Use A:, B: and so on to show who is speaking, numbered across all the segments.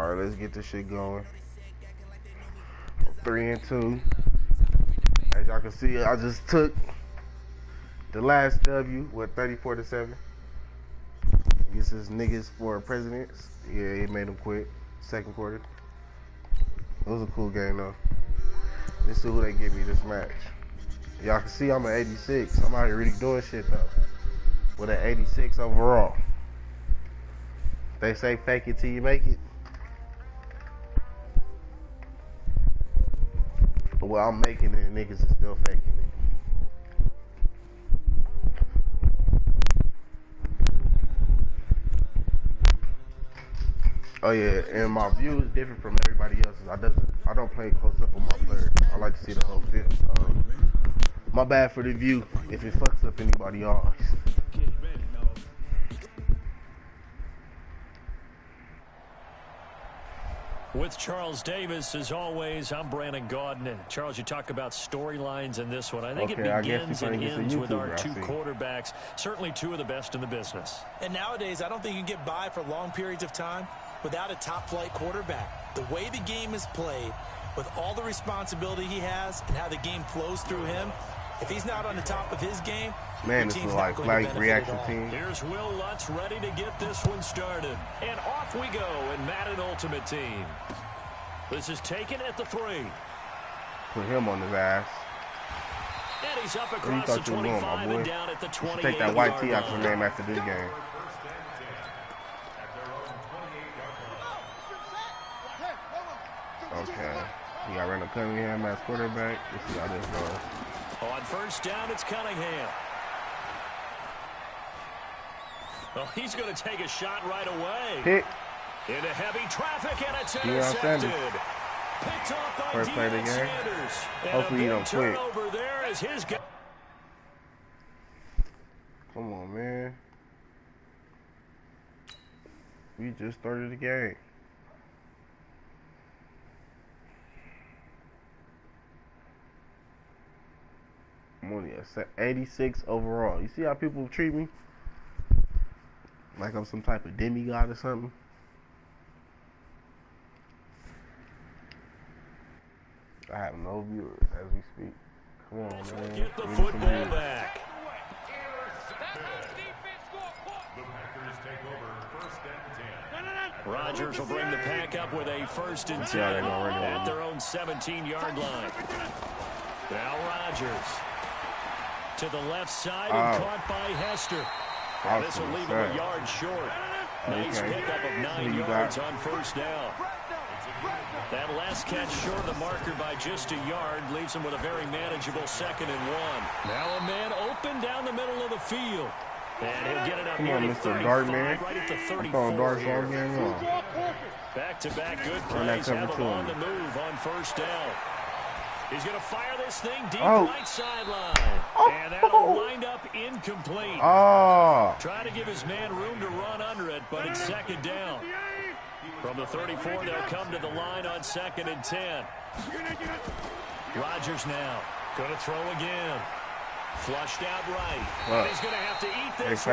A: All right, let's get this shit going. 3-2. As y'all can see, I just took the last W with 34-7. This is niggas for presidents. Yeah, he made them quit. Second quarter. It was a cool game though. Let's see who they give me this match. Y'all can see I'm at 86. I'm out here really doing shit though. With an 86 overall. They say fake it till you make it. Well, I'm making it and niggas is still faking it. Oh yeah, and my view is different from everybody else's. I don't play close up on my players. I like to see the whole field. My bad for the view if it fucks up anybody else.
B: With Charles Davis, as always, I'm Brandon Gaudin. Charles, you talk about storylines in this one. I think it begins and ends with our two quarterbacks, certainly two of the best in the business.
C: And nowadays, I don't think you can get by for long periods of time without a top-flight quarterback. The way the game is played, with all the responsibility he has and how the game flows through him, if he's not on the top of his game,
A: man, this is like reaction team.
B: Here's Will Lutz ready to get this one started. And off we go in Madden Ultimate Team. This is taken at the 3.
A: Put him on his ass.
B: And he's up across the 25 and down at the 28.
A: Take that white tee out your name after this game. Okay. You got Randall Cunningham as quarterback. Let's see how this goes.
B: On first down, it's Cunningham. Well, he's going to take a shot right away.
A: Hit.
B: Into heavy traffic, and it's intercepted. Picked off by
A: first play of the game.
B: Sanders.
A: Hopefully you don't quit.
B: Turnover there as his guy.
A: Come on, man. We just started the game. I'm only at 86 overall. You see how people treat me? Like I'm some type of demigod or something? I have no viewers as we speak. Come on, man.
B: Get the football back. Rodgers will bring the pack up with a 1st and 10 at their own 17-yard line. Now Rodgers to the left side and caught by Hester. Now this will leave him a yard short. Nice pickup of 9 yards on first down. That last catch short of the marker by just a yard leaves him with a very manageable 2nd and 1. Now a man open down the middle of the field. And he'll get it up near the 35, right at the 34 here. Back-to-back good plays have him on the move on first down. He's going to fire this thing deep right sideline. And that'll wind up incomplete. Try to give his man room to run under it, but it's 2nd down. From the 34, they'll come to the line on 2nd and 10. Rodgers now going to throw again. Flushed out right. And he's going to have to eat this.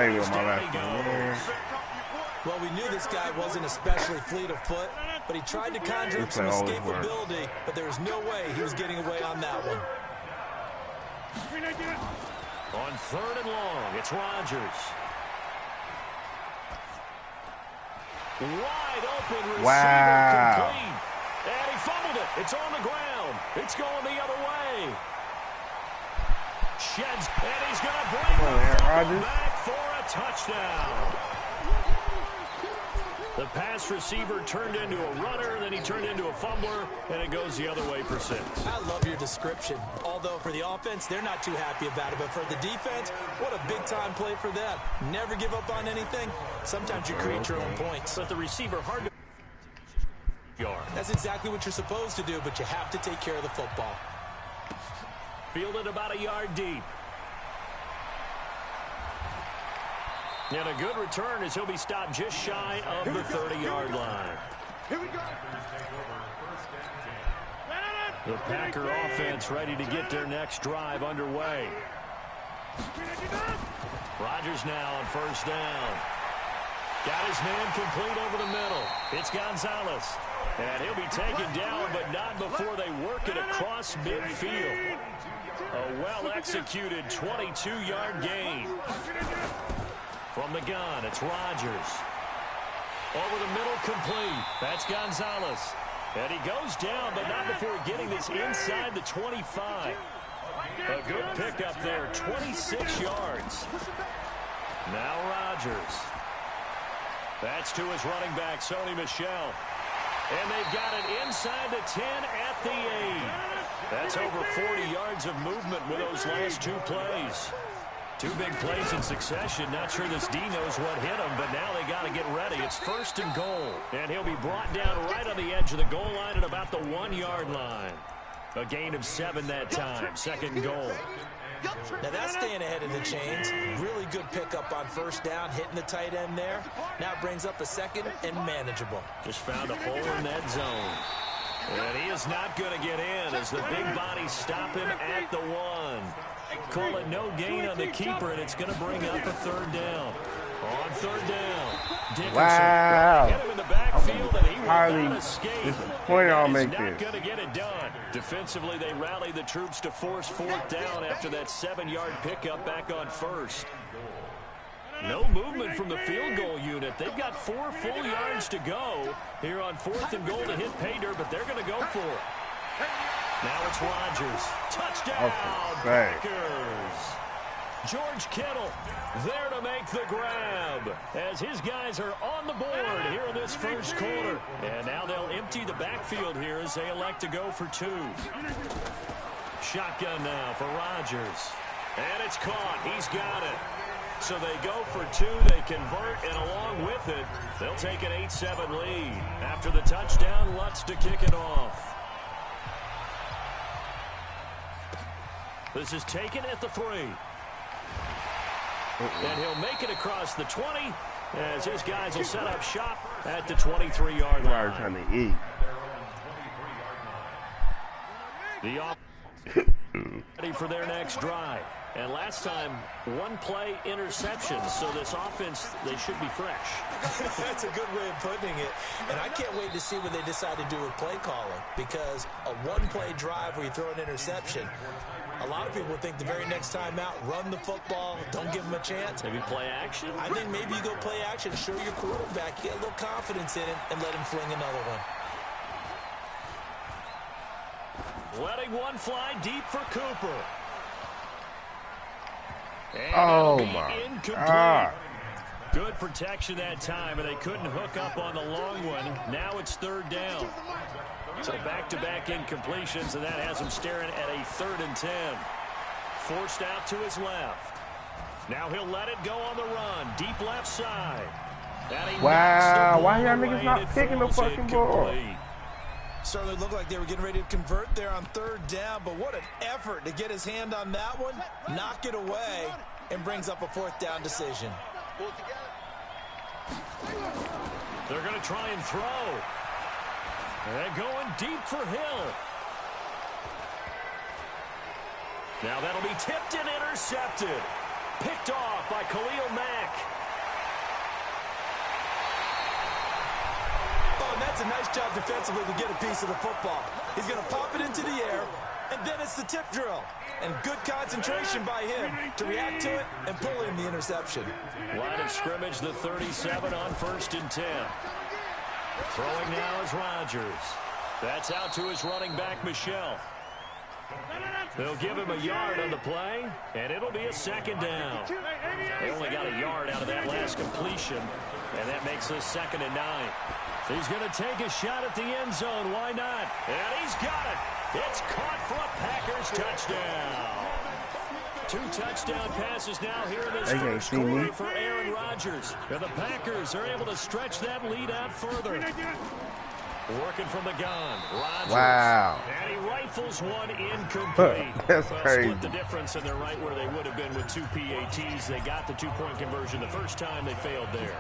C: Well, we knew this guy wasn't especially fleet of foot, but he tried to conjure up some escapability, but there was no way he was getting away on that one.
B: On 3rd and long, it's Rodgers. Wide open receiver complete. And he fumbled it. It's on the ground. It's going the other way. Sheds, and he's going to bring the fumble back for a touchdown. The pass receiver turned into a runner, then he turned into a fumbler, and it goes the other way for 6.
C: I love your description. Although for the offense, they're not too happy about it. But for the defense, what a big-time play for them. Never give up on anything. Sometimes you create your own points.
B: But the receiver hard to...
C: That's exactly what you're supposed to do, but you have to take care of the football.
B: Fielded about a yard deep. And a good return as he'll be stopped just shy of the 30-yard line.
D: Here we go.
B: The Packer offense ready to get their next drive underway. Rodgers now on first down. Got his man complete over the middle. It's Gonzalez. And he'll be taken down, but not before they work it across midfield. A well-executed 22-yard gain. From the gun, it's Rodgers. Over the middle, complete. That's Gonzalez. And he goes down, but not before getting this inside the 25. A good pickup there, 26 yards. Now Rodgers. That's to his running back, Sony Michel. And they've got it inside the 10 at the 8. That's over 40 yards of movement with those last two plays. Two big plays in succession. Not sure this D knows what hit him, but now they got to get ready. It's 1st and goal. And he'll be brought down right on the edge of the goal line at about the 1-yard line. A gain of 7 that time. 2nd and goal.
C: Now that's staying ahead of the chains. Really good pickup on 1st down, hitting the tight end there. Now it brings up a 2nd and manageable.
B: Just found a hole in that zone. And he is not going to get in as the big bodies stop him at the 1. Call it no gain on the keeper, and it's going to bring up a 3rd down. On 3rd down, Dickerson.
A: Wow.
B: Hit him in the backfield, and he will not escape.
A: Disappointed I'll make
B: He's
A: this.
B: not going to get it done. Defensively, they rallied the troops to force 4th down after that 7-yard pickup back on 1st. No movement from the field goal unit. They've got 4 full yards to go here on 4th and goal to hit pay dirt, but they're going to go for it. Now it's Rodgers. Touchdown, Packers. George Kittle there to make the grab as his guys are on the board here in this 1st quarter. And now they'll empty the backfield here as they elect to go for 2. Shotgun now for Rodgers. And it's caught. He's got it. So they go for 2. They convert, and along with it, they'll take an 8-7 lead. After the touchdown, Lutz to kick it off. This is taken at the 3. And he'll make it across the 20 as his guys will set up shop at the 23-yard line.
A: Trying to eat.
B: The ready for their next drive. And last time, 1-play interception. So this offense, they should be fresh.
C: That's a good way of putting it. And I can't wait to see what they decide to do with play calling. Because a 1-play drive where you throw an interception, a lot of people think the very next time out, run the football, don't give them a chance.
B: Maybe play action?
C: I think maybe you go play action, show your quarterback, get a little confidence in him, and let him fling another one.
B: Letting one fly deep for Cooper. And
A: oh, my God.
B: Good protection that time, and they couldn't hook up on the long one. Now it's 3rd down. So back-to-back incompletions, and that has him staring at a 3rd and 10. Forced out to his left. Now he'll let it go on the run. Deep left side.
A: Wow, why y'all niggas not picking the fucking ball?
C: Certainly looked like they were getting ready to convert there on 3rd down, but what an effort to get his hand on that one, knock it away, and brings up a 4th down decision.
B: They're going to try and throw. And going deep for Hill. Now that'll be tipped and intercepted. Picked off by Khalil Mack.
C: Oh, and that's a nice job defensively to get a piece of the football. He's going to pop it into the air, and then it's the tip drill. And good concentration by him to react to it and pull in the interception.
B: Line of scrimmage, the 37 on 1st and 10. Throwing now is Rodgers. That's out to his running back, Michel. They'll give him a yard on the play, and it'll be a 2nd down. They only got a yard out of that last completion, and that makes this 2nd and 9. He's going to take a shot at the end zone. Why not? And he's got it. It's caught for a Packers touchdown. 2 touchdown passes now here in this 1st quarter for Aaron Rodgers. And the Packers are able to stretch that lead out further. Working from the gun, Rodgers.
A: Wow.
B: And he rifles one incomplete.
A: That's crazy.
B: Split the difference, and they're right where they would have been with 2 PATs. They got the 2-point conversion the first time. They failed there.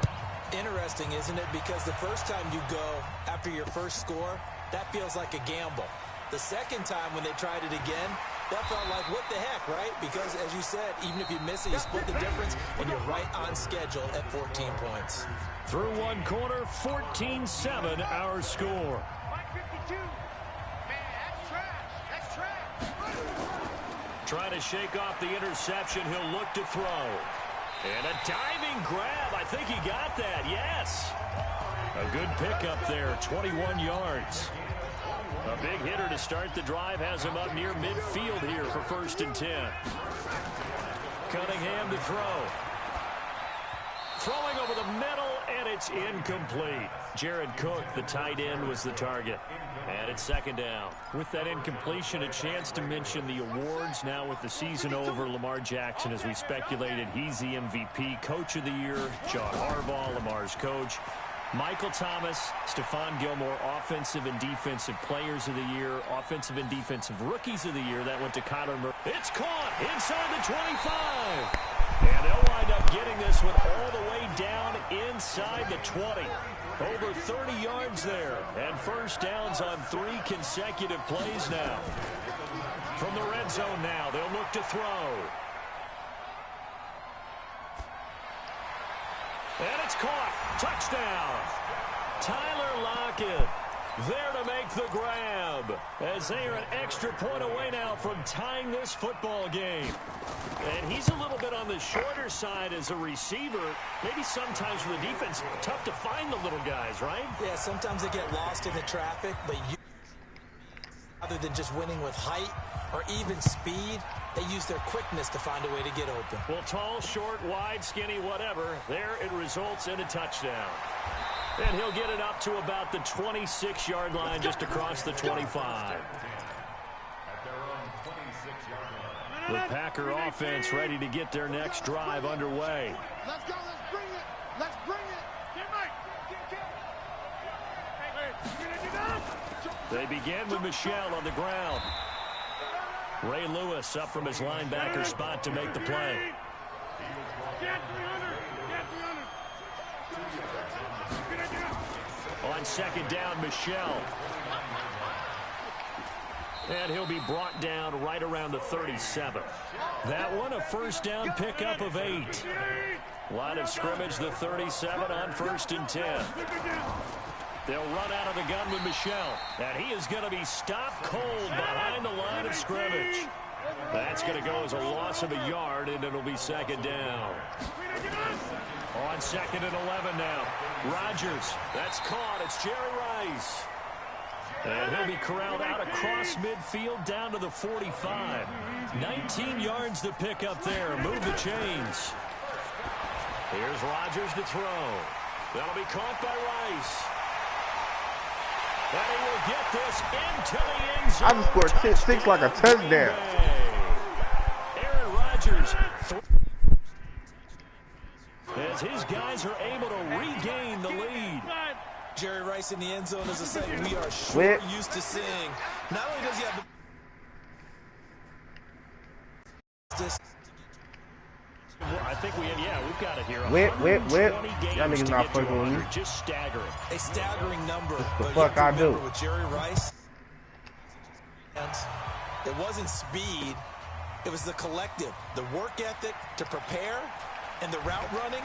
C: Interesting, isn't it? Because the first time you go after your first score, that feels like a gamble. The second time when they tried it again, That felt like, what the heck, right? Because, as you said, even if you miss it, you split the difference, and you're right on schedule at 14 points.
B: Through one quarter, 14-7 our score. Trying to shake off the interception. He'll look to throw. And a diving grab. I think he got that. Yes. A good pickup there. 21 yards. A big hitter to start the drive has him up near midfield here for 1st and 10. Cunningham to throw. Throwing over the middle, and it's incomplete. Jared Cook, the tight end, was the target. And it's 2nd down. With that incompletion, a chance to mention the awards. Now with the season over, Lamar Jackson, as we speculated, he's the MVP, Coach of the Year. John Harbaugh, Lamar's coach. Michael Thomas, Stephon Gilmore, Offensive and Defensive Players of the Year, Offensive and Defensive Rookies of the Year. That went to Kyler Murray. It's caught inside the 25. And they'll wind up getting this one all the way down inside the 20. Over 30 yards there. And 1st downs on 3 consecutive plays now. From the red zone now, they'll look to throw. And it's caught. Touchdown. Tyler Lockett there to make the grab, as they are an extra point away now from tying this football game. And he's a little bit on the shorter side as a receiver. Maybe sometimes for the defense, tough to find the little guys, right?
C: Yeah, sometimes they get lost in the traffic, but rather than just winning with height or even speed, they use their quickness to find a way to get open.
B: Well, tall, short, wide, skinny, whatever, there it results in a touchdown. And he'll get it up to about the 26-yard line, just across the 25. The Packer offense ready to get their next drive underway.
D: Let's go. Let's bring it. Let's bring it.
B: They begin with Michel on the ground. Ray Lewis up from his linebacker spot to make the play. On 2nd down, Michel. And he'll be brought down right around the 37. That one, a 1st down pickup of 8. Line of scrimmage, the 37 on 1st and 10. They'll run out of the gun with Michel. And he is going to be stopped cold behind the line of scrimmage. That's going to go as a loss of a yard, and it'll be 2nd down. On 2nd and 11 now. Rodgers, that's caught. It's Jerry Rice. And he'll be corralled out across midfield down to the 45. 19 yards to pick up there. Move the chains. Here's Rodgers to throw. That'll be caught by Rice. And he will get this into the end zone.
A: I just scored 6 like a touchdown.
B: Aaron Rodgers, as his guys are able to regain the lead.
C: Jerry Rice in the end zone is a sight we are sure used to seeing. Not only does he have the...
B: I think we've got it here.
A: Whip. Y'all niggas not fucking with me.
B: Just staggering.
C: A staggering number.
A: The fuck I do.
C: With Jerry Rice, it wasn't speed. It was the collective, the work ethic to prepare, and the route running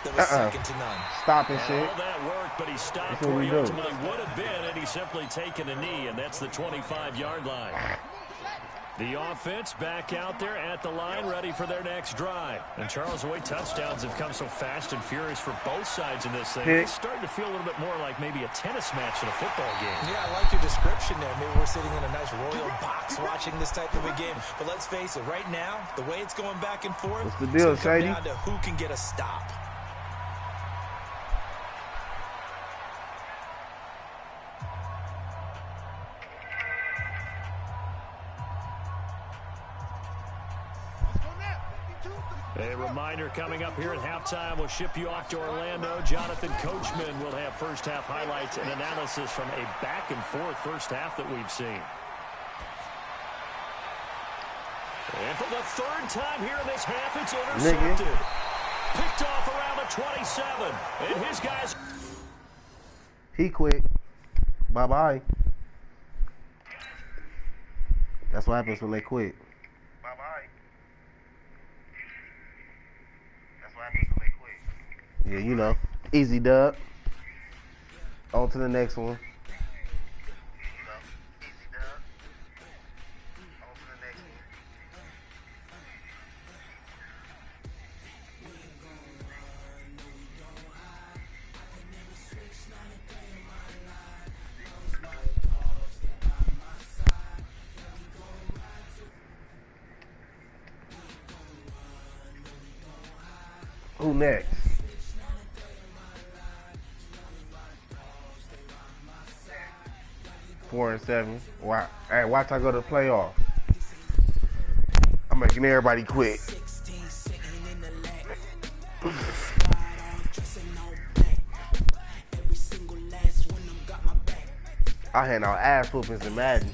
C: that was second to none.
A: Stopping shit.
B: All that work, but he stopped where he ultimately would have been, and he's simply taken a knee, and that's the 25-yard line. The offense back out there at the line, ready for their next drive. And Charles, the way touchdowns have come so fast and furious for both sides in this thing, it's starting to feel a little bit more like maybe a tennis match in a football game.
C: Yeah, I like your description there. Maybe we're sitting in a nice royal box watching this type of a game. But let's face it, right now, the way it's going back and forth,
A: what's the deal,
C: it's going to
A: Shady?
C: come down to who can get a stop.
B: A reminder coming up here at halftime, we'll ship you off to Orlando. Jonathan Coachman will have first-half highlights and analysis from a back-and-forth first half that we've seen. And for the 3rd time here in this half, it's intercepted. Picked off around the 27. And his guys...
A: He quit. Bye-bye. That's what happens when they quit.
E: Bye-bye. That's what happens when they quit.
A: Yeah, you know. Easy dub. On to the next one.
E: Easy dub. On to the next one.
A: Who next? Four and 7. Why? Hey, watch I go to the playoff. I'm making everybody quit. I had out ass whoopings in Madden.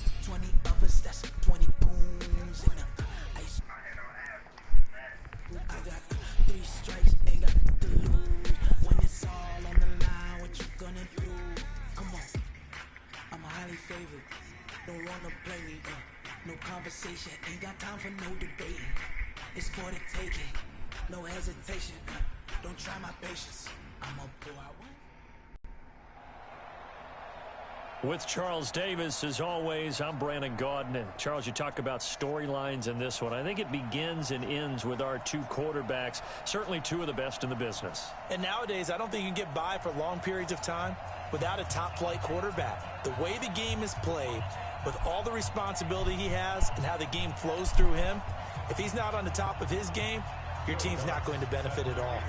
F: Don't wanna play me, no conversation, ain't got time for no debating. It's for the taking, no hesitation. Don't try my patience. I'm a pour out.
B: With Charles Davis, as always, I'm Brandon Gaudin. Charles, you talk about storylines in this one. I think it begins and ends with our two quarterbacks, certainly two of the best in the business.
C: And nowadays, I don't think you can get by for long periods of time without a top-flight quarterback. The way the game is played, with all the responsibility he has and how the game flows through him, if he's not on the top of his game, your team's not going to benefit at all.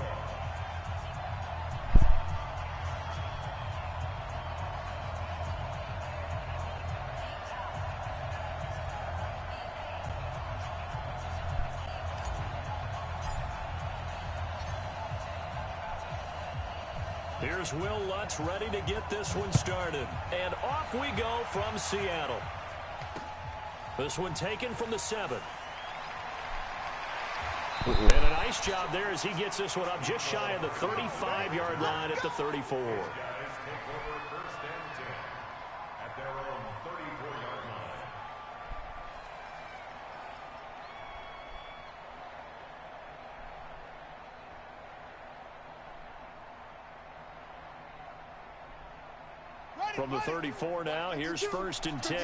B: Here's Will Lutz ready to get this one started. And off we go from Seattle. This one taken from the 7. And a nice job there as he gets this one up just shy of the 35-yard line at the 34. From the 34 now, here's 1st and 10.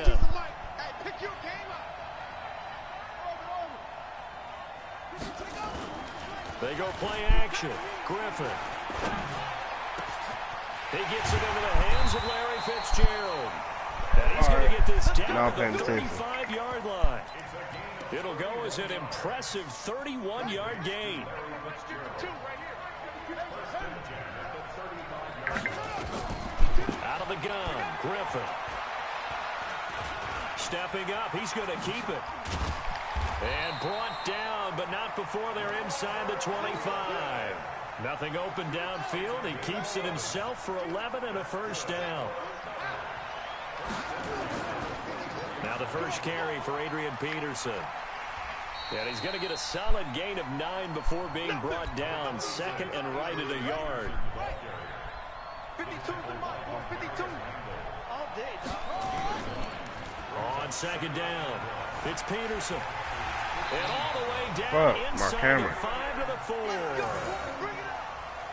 B: They go play action. Griffin. He gets it into the hands of Larry Fitzgerald. And he's going to get this down to the 35-yard line. It'll go as an impressive 31-yard gain. Out of the gun, Griffin. Stepping up, he's going to keep it. And brought down, but not before they're inside the 25. Nothing open downfield. He keeps it himself for 11 and a first down. Now the first carry for Adrian Peterson. And he's going to get a solid gain of 9 before being brought down. 2nd and right at a yard.
D: 52 52. All day,
B: On 2nd down, it's Peterson. And all the way down inside the 5 to the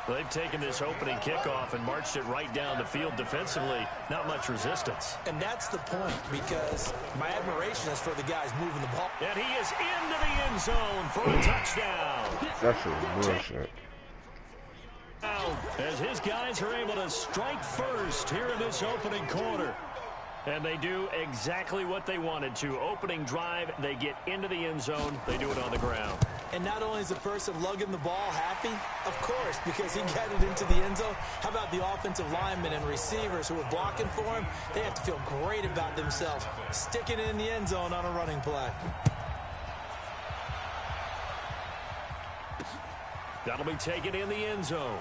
B: 4. They've taken this opening kickoff and marched it right down the field defensively. Not much resistance.
C: And that's the point, because my admiration is for the guys moving the ball.
B: And he is into the end zone for a touchdown.
A: That's a bullshit.
B: As his guys are able to strike first here in this opening quarter. And they do exactly what they wanted to. Opening drive, they get into the end zone. They do it on the ground.
C: And not only is the person lugging the ball happy, of course, because he got it into the end zone. How about the offensive linemen and receivers who are blocking for him? They have to feel great about themselves, sticking it in the end zone on a running play.
B: That'll be taken in the end zone.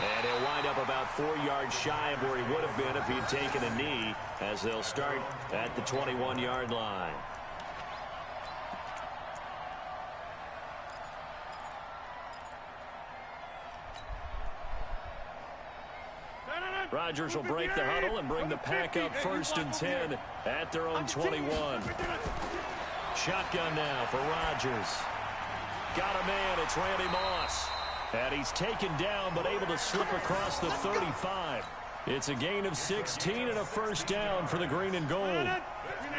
B: And he'll wind up about 4 yards shy of where he would have been if he had taken a knee, as they'll start at the 21-yard line. Rodgers will break the huddle and bring the pack up 1st and 10 at their own 21. Shotgun now for Rodgers. Got a man, it's Randy Moss. And he's taken down but able to slip across the 35. It's a gain of 16 and a 1st down for the green and gold.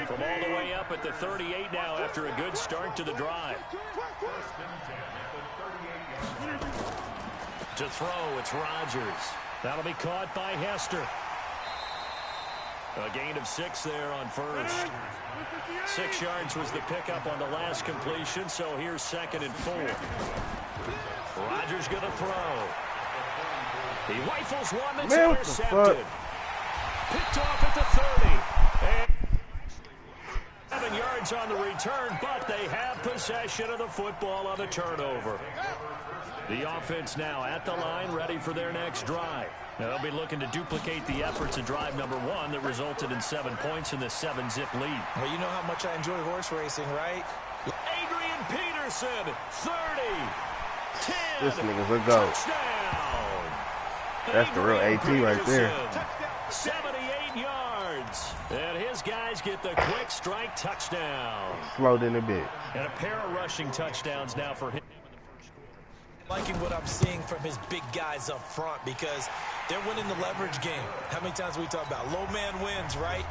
B: From all the way up at the 38 now after a good start to the drive. To throw, it's Rodgers. That'll be caught by Hester. A gain of 6 there on 1st. 6 yards was the pickup on the last completion, so here's 2nd and 4. Rodgers going to throw. He rifles one that's intercepted. Picked off at the 30. And 7 yards on the return, but they have possession of the football on the turnover. The offense now at the line, ready for their next drive. Now they'll be looking to duplicate the efforts of drive number 1 that resulted in 7 points in the 7-zip lead.
C: Well, you know how much I enjoy horse racing, right?
B: Adrian Peterson, 30, 10,
A: this nigga's a goat.
B: touchdown.
A: That's the real AT right there.
B: 78 yards. And his guys get the quick strike touchdown.
A: Slowed in a bit.
B: And a pair of rushing touchdowns now for him.
C: Liking what I'm seeing from his big guys up front because they're winning the leverage game. How many times we talk about low man wins, right?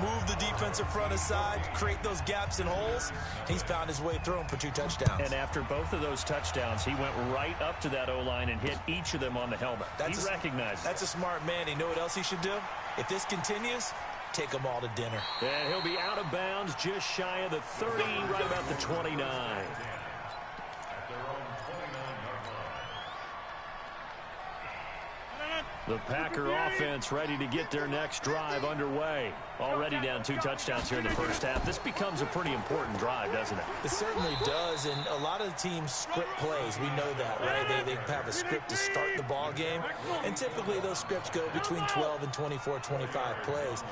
C: Move the defensive front aside, create those gaps and holes. He's found his way through them for 2 touchdowns.
B: And after both of those touchdowns, he went right up to that O-line and hit each of them on the helmet. He recognized it.
C: That's a smart man. You know what else he should do? If this continues, take them all to dinner.
B: And he'll be out of bounds just shy of the 30, right about the 29. The Packer offense ready to get their next drive underway. Already down 2 touchdowns here in the first half. This becomes a pretty important drive, doesn't it?
C: It certainly does, and a lot of the teams script plays. We know that, right? They have a script to start the ball game, and typically those scripts go between 12 and 24, 25 plays.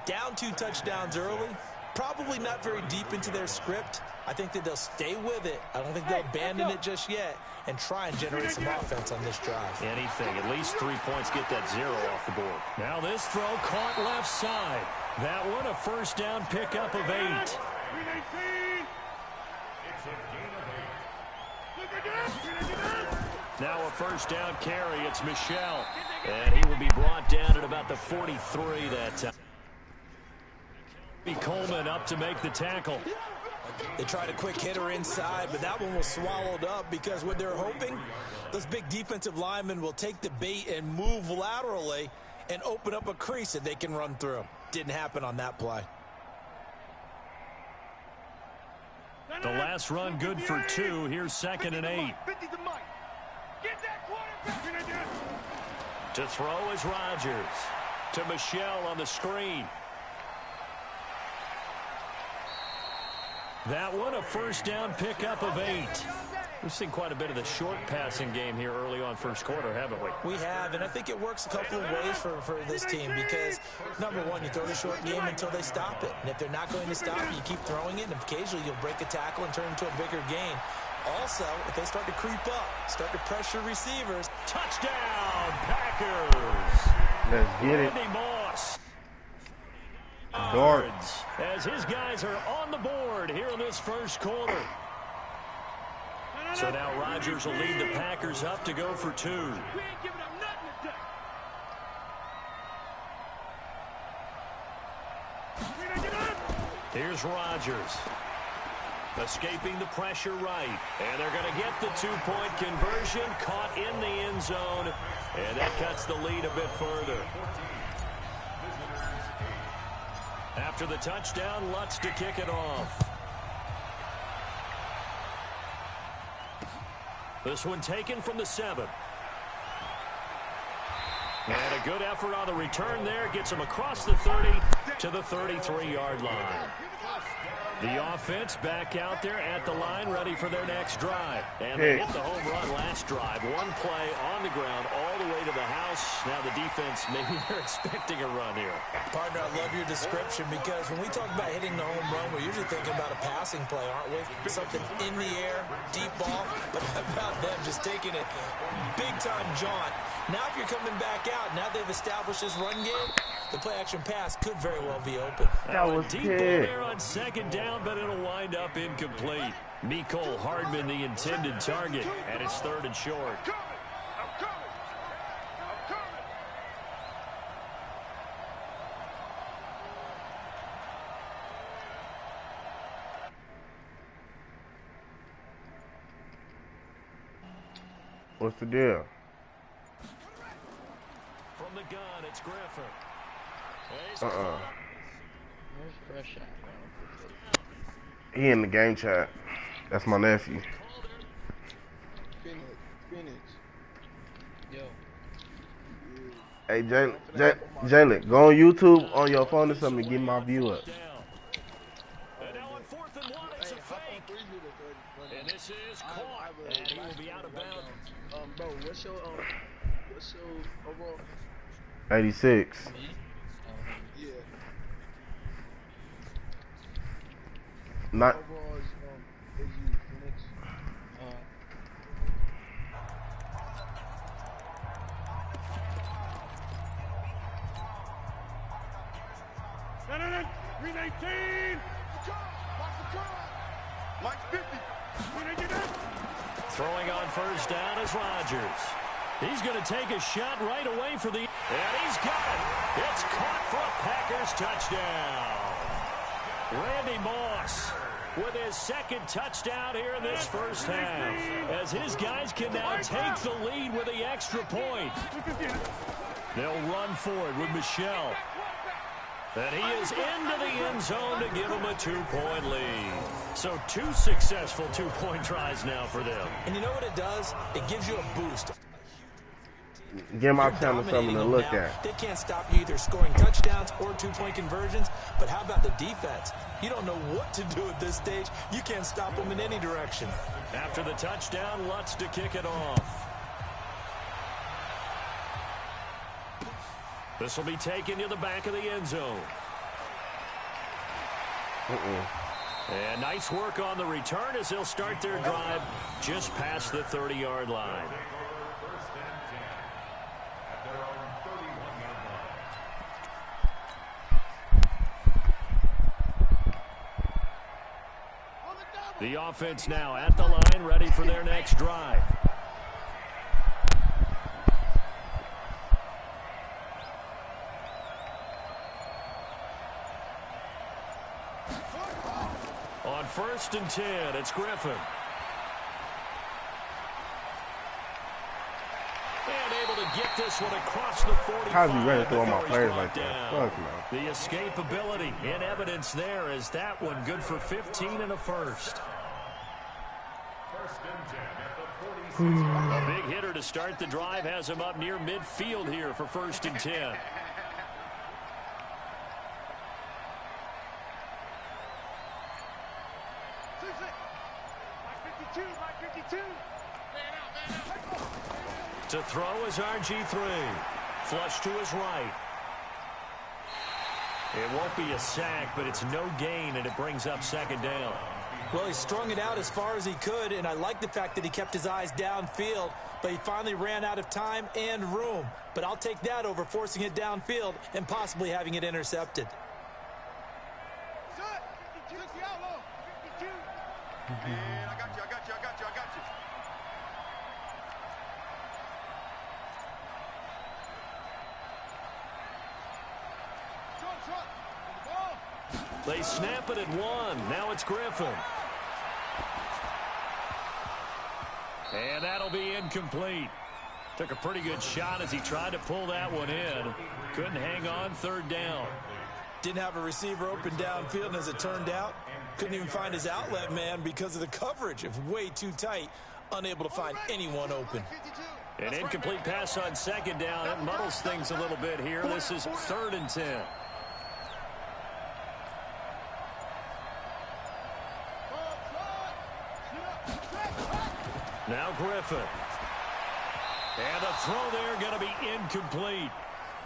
C: Down 2 touchdowns early, probably not very deep into their script. I think that they'll stay with it. I don't think they'll abandon it just yet and try and generate some offense on this drive.
B: Anything, at least 3 points, get that 0 off the board. Now this throw caught left side. That one a 1st down pickup of 8. Now a 1st down carry. It's Michelle. And he will be brought down at about the 43 that time. Coleman up to make the tackle.
C: They tried a quick hitter inside, but that one was swallowed up because what they're hoping, those big defensive linemen will take the bait and move laterally and open up a crease that they can run through. Didn't happen on that play.
B: The last run good for 2. Here's 2nd and 8. To throw is Rodgers. To Michelle on the screen. That one a 1st down pickup of 8. We've seen quite a bit of the short passing game here early on 1st quarter, haven't we?
C: We have, and I think it works a couple of ways for this team because, number one, you throw the short game until they stop it. And if they're not going to stop it, you keep throwing it, and occasionally you'll break a tackle and turn it into a bigger gain. Also, if they start to creep up, start to pressure receivers.
B: Touchdown, Packers!
A: Let's get it.
B: Randy Moss.
A: Darts.
B: As his guys are on the board here in this 1st quarter. So now Rodgers will lead the Packers up to go for 2. Here's Rodgers. Escaping the pressure right. And they're going to get the 2-point conversion. Caught in the end zone. And that cuts the lead a bit further. After the touchdown, Lutz to kick it off. This one taken from the 7. And a good effort on the return there. Gets him across the 30 to the 33-yard line. The offense back out there at the line, ready for their next drive. And they hit the home run last drive. 1 play on the ground all the way to the house. Now the defense, maybe they're expecting a run here.
C: Partner, I love your description because when we talk about hitting the home run, we're usually thinking about a passing play, aren't we? Something in the air, deep ball. But how about them just taking it big-time jaunt Now if you're coming back out, now they've established this run game, the play-action pass could very well be open.
A: That was
B: deep ball there on second down, but it'll wind up incomplete. Mecole Hardman, the intended target, and it's 3rd and short.
A: What's the deal?
B: From the gun, it's Griffin.
G: Where's Fresh at, bro?
A: He in the game chat. That's my nephew.
G: Phoenix. Yo.
A: Hey, Jalen, go on YouTube on your phone or something and get my view up.
B: And now on 4th and 1, it's a fake. And this is caught, and he will be out of bounds.
G: Bro, what's your overall?
A: 86.
G: Yeah.
A: Not.
G: Overall is you, Phoenix.
D: Green 18. Mike 50.
B: Throwing on first down is Rodgers. He's going to take a shot right away for the... And he's got it. It's caught for a Packers touchdown. Randy Moss with his 2nd touchdown here in this first half, as his guys can now take the lead with the extra point. They'll run for it with Michel. And he is into the end zone to give him a 2-point lead. So 2 successful 2-point tries now for them.
C: And you know what it does? It gives you a boost.
A: Give my channel something to look at.
C: They can't stop you either scoring touchdowns or 2-point conversions. But how about the defense? You don't know what to do at this stage. You can't stop them in any direction.
B: After the touchdown, Lutz to kick it off. This will be taken to the back of the end zone. And nice work on the return as they'll start their drive just past the 30-yard line. The offense now at the line, ready for their next drive. On 1st and 10, it's Griffin. And able to get this one across the 45.
A: How's he ready to throw all my players like that? Fuck no.
B: The escapability in evidence there is that one good for 15 and a first. A big hitter to start the drive has him up near midfield here for 1st and 10. To throw is RG3. Flush to his right. It won't be a sack, but it's no gain, and it brings up 2nd down.
C: Well, he strung it out as far as he could, and I like the fact that he kept his eyes downfield, but he finally ran out of time and room. But I'll take that over forcing it downfield and possibly having it intercepted.
D: I got you.
B: They snap it at 1. Now it's Griffin. And that'll be incomplete. Took a pretty good shot as he tried to pull that one in. Couldn't hang on 3rd down.
C: Didn't have a receiver open downfield, and as it turned out, couldn't even find his outlet man because of the coverage. It was way too tight, unable to find anyone open.
B: An incomplete pass on 2nd down. It muddles things a little bit here. This is 3rd and 10. Now Griffin. And the throw there going to be incomplete.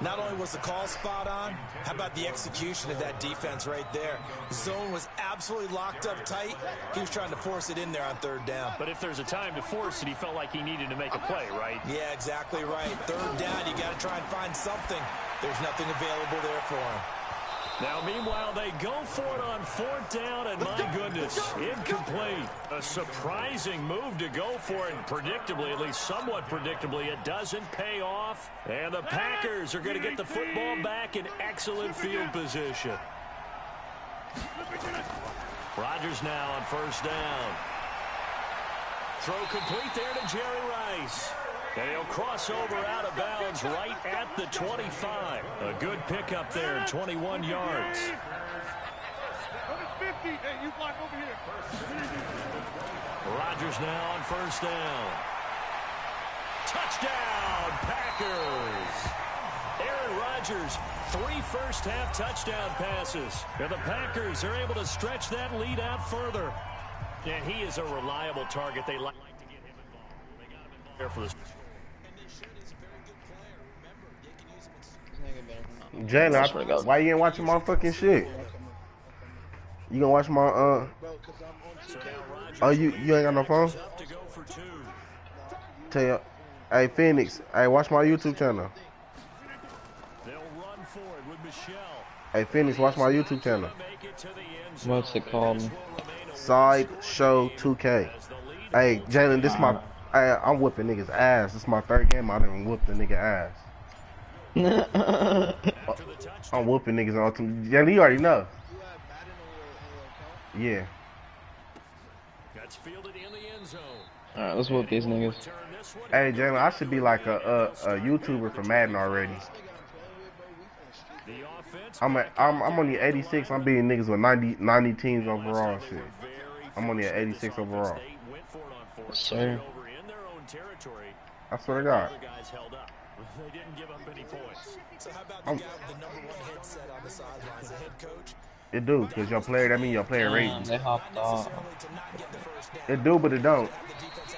C: Not only was the call spot on, how about the execution of that defense right there? Zone was absolutely locked up tight. He was trying to force it in there on third down.
B: But if there's a time to force it, he felt like he needed to make a play, right?
C: Yeah, exactly right. Third down, you got to try and find something. There's nothing available there for him.
B: Now, meanwhile, they go for it on fourth down, and my goodness, incomplete. A surprising move to go for it, and predictably, at least somewhat predictably, it doesn't pay off. And the Packers are going to get the football back in excellent field position. Rodgers now on first down. Throw complete there to Jerry Rice. And he'll cross over out of bounds right at the 25. A good pickup there, 21 yards. Rodgers now on first down. Touchdown, Packers. Aaron Rodgers, 3 first-half touchdown passes. And the Packers are able to stretch that lead out further. And he is a reliable target. They like to get him involved. They got him involved there for this.
A: Jalen, why you ain't watching my fucking shit? You gonna watch my Oh, you ain't got no phone? Tell you, hey Phoenix, hey, watch my YouTube channel. Hey Phoenix, watch my YouTube channel.
H: What's it called?
A: Side Show 2K. Hey Jalen, this my I'm whooping niggas ass. This is my 3rd game. I done whooped the nigga ass. I'm whooping niggas all the time. Jalen, you already know. Yeah.
H: Alright, let's whoop these niggas.
A: Hey Jalen, I should be like a YouTuber for Madden already. I'm on the 86. I'm beating niggas with 90 teams overall. Shit. I'm only at 86 overall.
H: Yes, sir.
A: I swear to God.
B: They didn't give up any points.
C: So how about the guy with the #1 headset on the sidelines, the head coach?
A: It do, because your player, that means your player rating.
H: They hopped off.
A: It do, but it don't.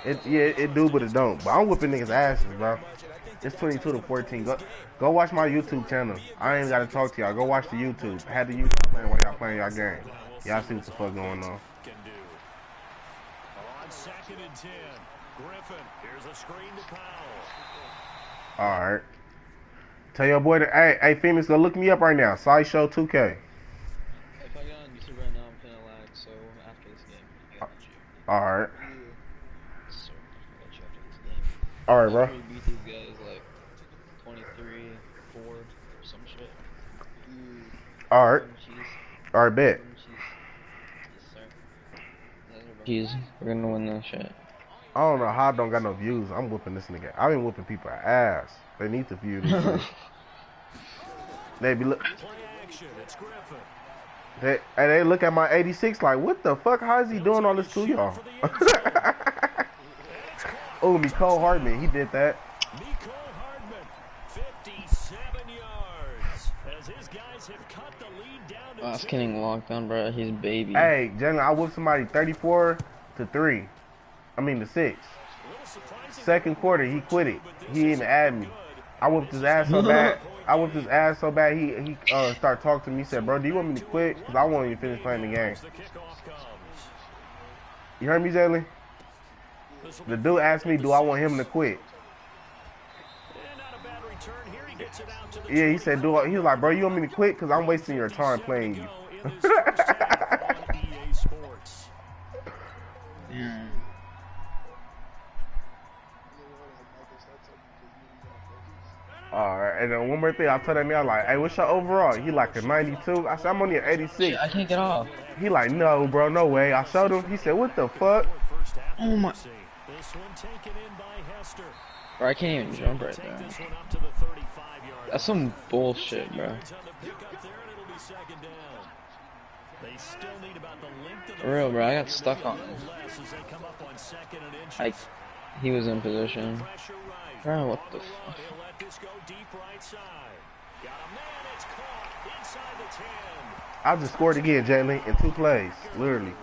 A: It do, but it don't. But I'm whipping niggas' asses, bro. It's 22-14. Go watch my YouTube channel. I ain't got to talk to y'all. Go watch the YouTube. Have the YouTube playing while y'all playing y'all game. Y'all see what the fuck going on.
B: On 2nd and 10, Griffin. Here's a screen to Powell.
A: Alright. Tell your boy to, hey Phoenix, go look me up right now. Sideshow 2K.
G: If I get on YouTube right now, I'm gonna lag, so after this game, I got you.
A: Alright.
G: So, I got you after this game.
A: Alright, bro.
G: We beat these guys like 23-4 or some shit.
A: Alright.
G: Cheese.
A: Alright, bet.
G: Yes, sir.
H: Jeez, we're gonna win that shit.
A: I don't know how I don't got no views. I'm whooping this nigga. I've been whooping people ass. They need to view this shit. They be look. They look at my 86 like, what the fuck? How is he doing all this to y'all? Oh, Nicole Hardman, he did that.
B: Nicole Hardman, 57 yards. As his guys have cut the lead down to
H: That's getting locked down, bro. He's baby.
A: Hey, Jalen, I whooped somebody 34-3. I mean to 6. Second quarter, he quit it. He didn't add me. I whooped his ass so bad. He started talking to me. He said, "Bro, do you want me to quit? Because I won't even finish playing the game." You heard me, Jalen? The dude asked me, "Do I want him to quit?" Yeah, he said, "He was like, bro, you want me to quit? Because I'm wasting your time playing you."
H: Yeah.
A: Alright, and then one more thing, I told that man, like, hey, what's your overall? He like a 92. I said, I'm only at 86.
H: Shit, I can't get off.
A: He like, no, bro, no way. I showed him. He said, what the fuck?
H: Oh my. Bro, I can't even jump right there. That's some bullshit, bro. For real, bro, I got stuck on him. Like, he was in position. Bro, what the fuck?
A: I just scored again, Jalen, in 2 plays, literally.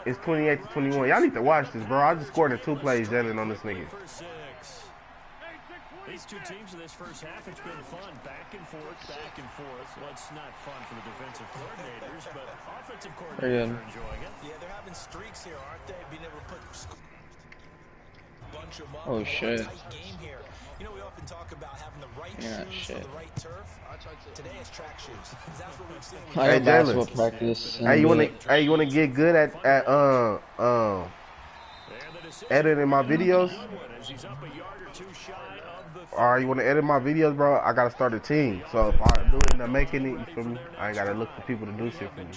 A: It's 28-21. Y'all need to watch this, bro. I just scored in 2 plays, Jalen, on this nigga.
B: These two teams in this first half, it's been fun. Back and forth, back and forth. Well, it's not fun for the defensive coordinators, but offensive coordinators are enjoying it.
C: Yeah, they're having streaks here, aren't they? Being able to put bunch them up.
H: Oh shit.
C: Tight game here. You know, we often talk about having the right shoes for the right turf. Today it's track shoes. That's what we've seen.
H: I got basketball practice.
A: Hey, you wanna get good at editing my videos? Or you wanna edit my videos, bro? I gotta start a team. So if I do it and making it, you feel me? I ain't gotta look for people to do shit for me.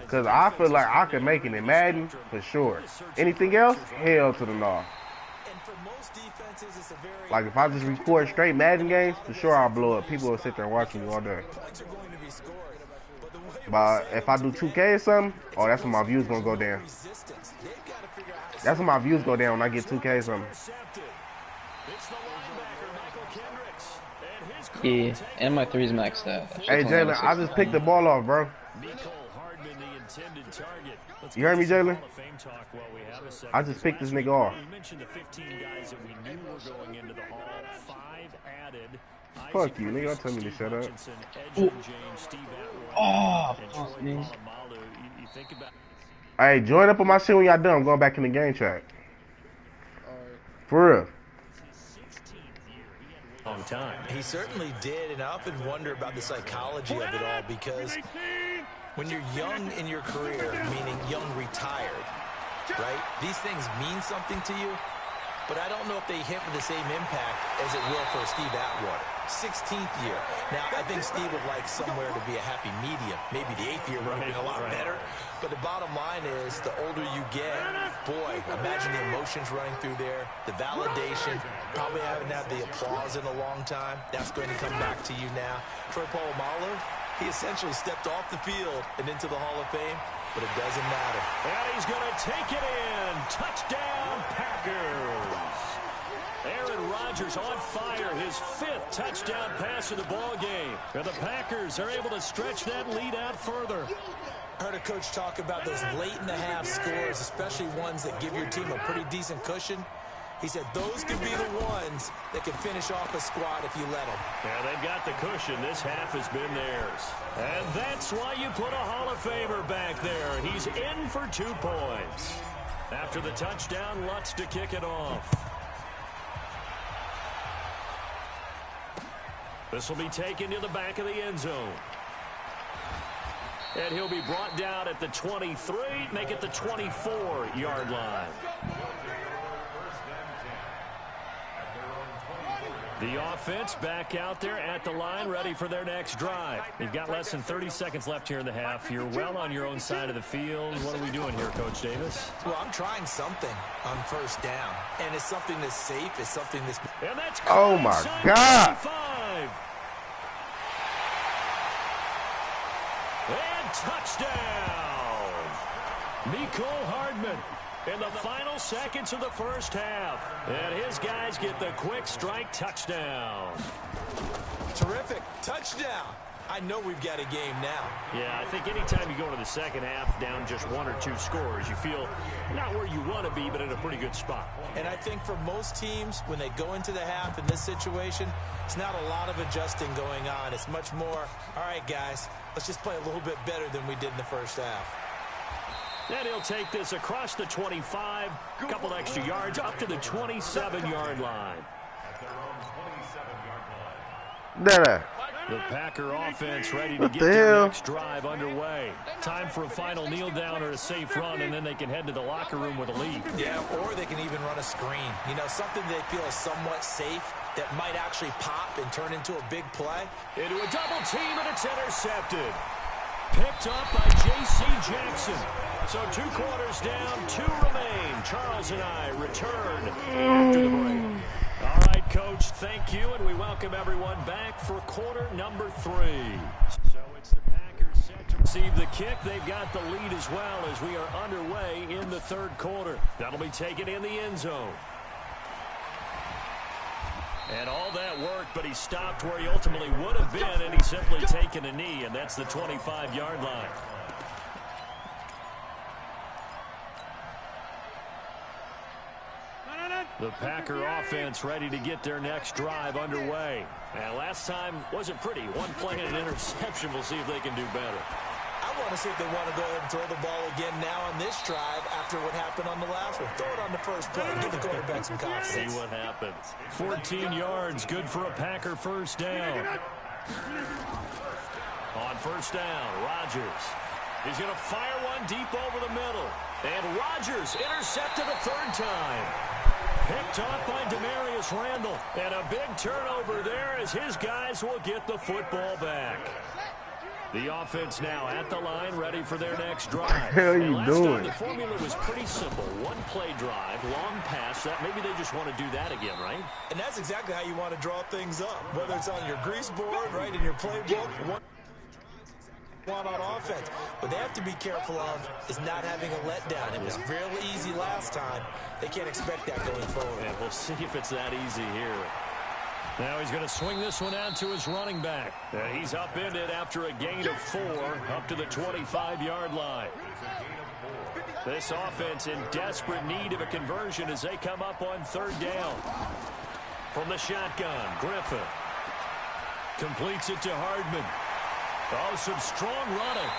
A: Cause I feel like I can make it in Madden for sure. Anything else? Hell to the no. Like if I just record straight Madden games, for sure I'll blow up. People will sit there and watch me all day. But if I do 2K or something, oh, that's when my views gonna go down. That's when my views go down when I get 2K or something.
H: Yeah, and my 3's maxed out.
A: Hey Jalen, I just picked the ball off, bro. You heard me, Jalen? I just picked this nigga off. Fuck you, nigga. Don't tell me to shut up.
H: Oh, fuck me.
A: Hey, join up on my shit when y'all done. I'm going back in the game chat. For real.
C: Long time. He certainly did, and I often wonder about the psychology of it all, because when you're young in your career, meaning young retired, right, these things mean something to you, but I don't know if they hit with the same impact as it will for Steve Atwater. 16th year. Now, I think Steve would like somewhere to be a happy medium. Maybe the 8th year would have been a lot better. But the bottom line is, the older you get, boy, imagine the emotions running through there, the validation, probably haven't had the applause in a long time. That's going to come back to you now. Troy Polamalu, he essentially stepped off the field and into the Hall of Fame, but it doesn't matter.
B: And he's going to take it in. Touchdown, Packers. Aaron Rodgers on fire, his 5th touchdown pass of the ball game. And the Packers are able to stretch that lead out further.
C: I heard a coach talk about those late-in-the-half scores, especially ones that give your team a pretty decent cushion. He said those could be the ones that can finish off a squad if you let them.
B: Yeah, they've got the cushion. This half has been theirs. And that's why you put a Hall of Famer back there. He's in for 2 points. After the touchdown, Lutz to kick it off. This will be taken to the back of the end zone. And he'll be brought down at the 23, make it the 24-yard line. The offense back out there at the line, ready for their next drive. You've got less than 30 seconds left here in the half. You're well on your own side of the field. What are we doing here, Coach Davis?
C: Well, I'm trying something on first down. And it's something that's safe. It's something that's...
B: And that's
A: oh, my God.
B: 55. And touchdown. Mecole Hardman in the final seconds of the first half. And his guys get the quick strike touchdown.
C: Terrific. Touchdown. I know we've got a game now.
B: Yeah, I think anytime you go into the second half down just 1 or 2 scores, you feel not where you want to be, but in a pretty good spot.
C: And I think for most teams, when they go into the half in this situation, it's not a lot of adjusting going on. It's much more, all right, guys, let's just play a little bit better than we did in the first half.
B: And he'll take this across the 25, a couple extra yards, up to the 27-yard line. The Packer offense ready to get their next drive underway. Time for a final kneel down or a safe run, and then they can head to the locker room with a lead.
C: Yeah, or they can even run a screen. You know, something they feel is somewhat safe that might actually pop and turn into a big play.
B: Into a double team, and it's intercepted. Picked up by J.C. Jackson. So 2 quarters down, 2 remain. Charles and I return after the break. All right, Coach, thank you, and we welcome everyone back for quarter number 3. So it's the Packers set to receive the kick. They've got the lead as well as we are underway in the 3rd quarter. That'll be taken in the end zone. And all that work, but he stopped where he ultimately would have been, and he's simply taken a knee, and that's the 25-yard line. The Packer offense ready to get their next drive underway. And last time wasn't pretty. One play and an interception. We'll see if they can do better.
C: I want to see if they want to go ahead and throw the ball again now on this drive after what happened on the last one. Throw it on the first play and give the quarterback some confidence.
B: See what happens. 14 yards, good for a Packer first down. On first down, Rodgers. He's going to fire one deep over the middle. And Rodgers intercepted a third time. Picked off by Demarius Randall. And a big turnover there as his guys will get the football back. The offense now at the line, ready for their next drive.
A: What the hell are you doing?
B: The formula was pretty simple. One play drive, long pass. That maybe they just want to do that again, right?
C: And that's exactly how you want to draw things up. Whether it's on your grease board, right, in your playbook, one on offense. What they have to be careful of is not having a letdown. It was real easy last time. They can't expect that going forward.
B: And we'll see if it's that easy here. Now he's going to swing this one out to his running back. He's upended after a gain of 4 up to the 25-yard line. This offense in desperate need of a conversion as they come up on third down. From the shotgun, Griffin completes it to Hardman. Oh, some strong running.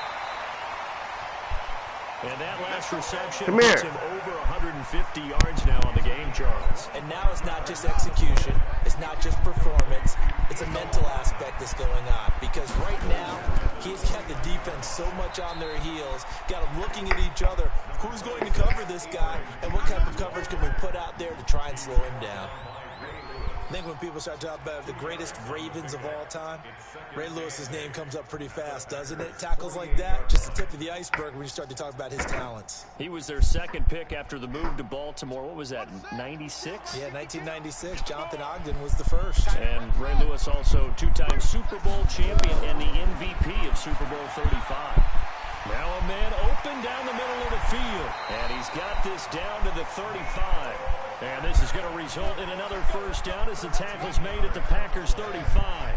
B: And that last reception puts him over 150 yards now on the game, Charles.
C: And now it's not just execution. It's not just performance. It's a mental aspect that's going on. Because right now, he's got the defense so much on their heels, got them looking at each other. Who's going to cover this guy? And what type of coverage can we put out there to try and slow him down? I think when people start talking about the greatest Ravens of all time, Ray Lewis's name comes up pretty fast, doesn't it? Tackles like that, just the tip of the iceberg when you start to talk about his talents.
B: He was their second pick after the move to Baltimore. What was that, 96?
C: Yeah, 1996. Jonathan Ogden was the first.
B: And Ray Lewis also two-time Super Bowl champion and the MVP of Super Bowl 35. Now a man open down the middle of the field. And he's got this down to the 35. And this is going to result in another first down as the tackle's made at the Packers' 35.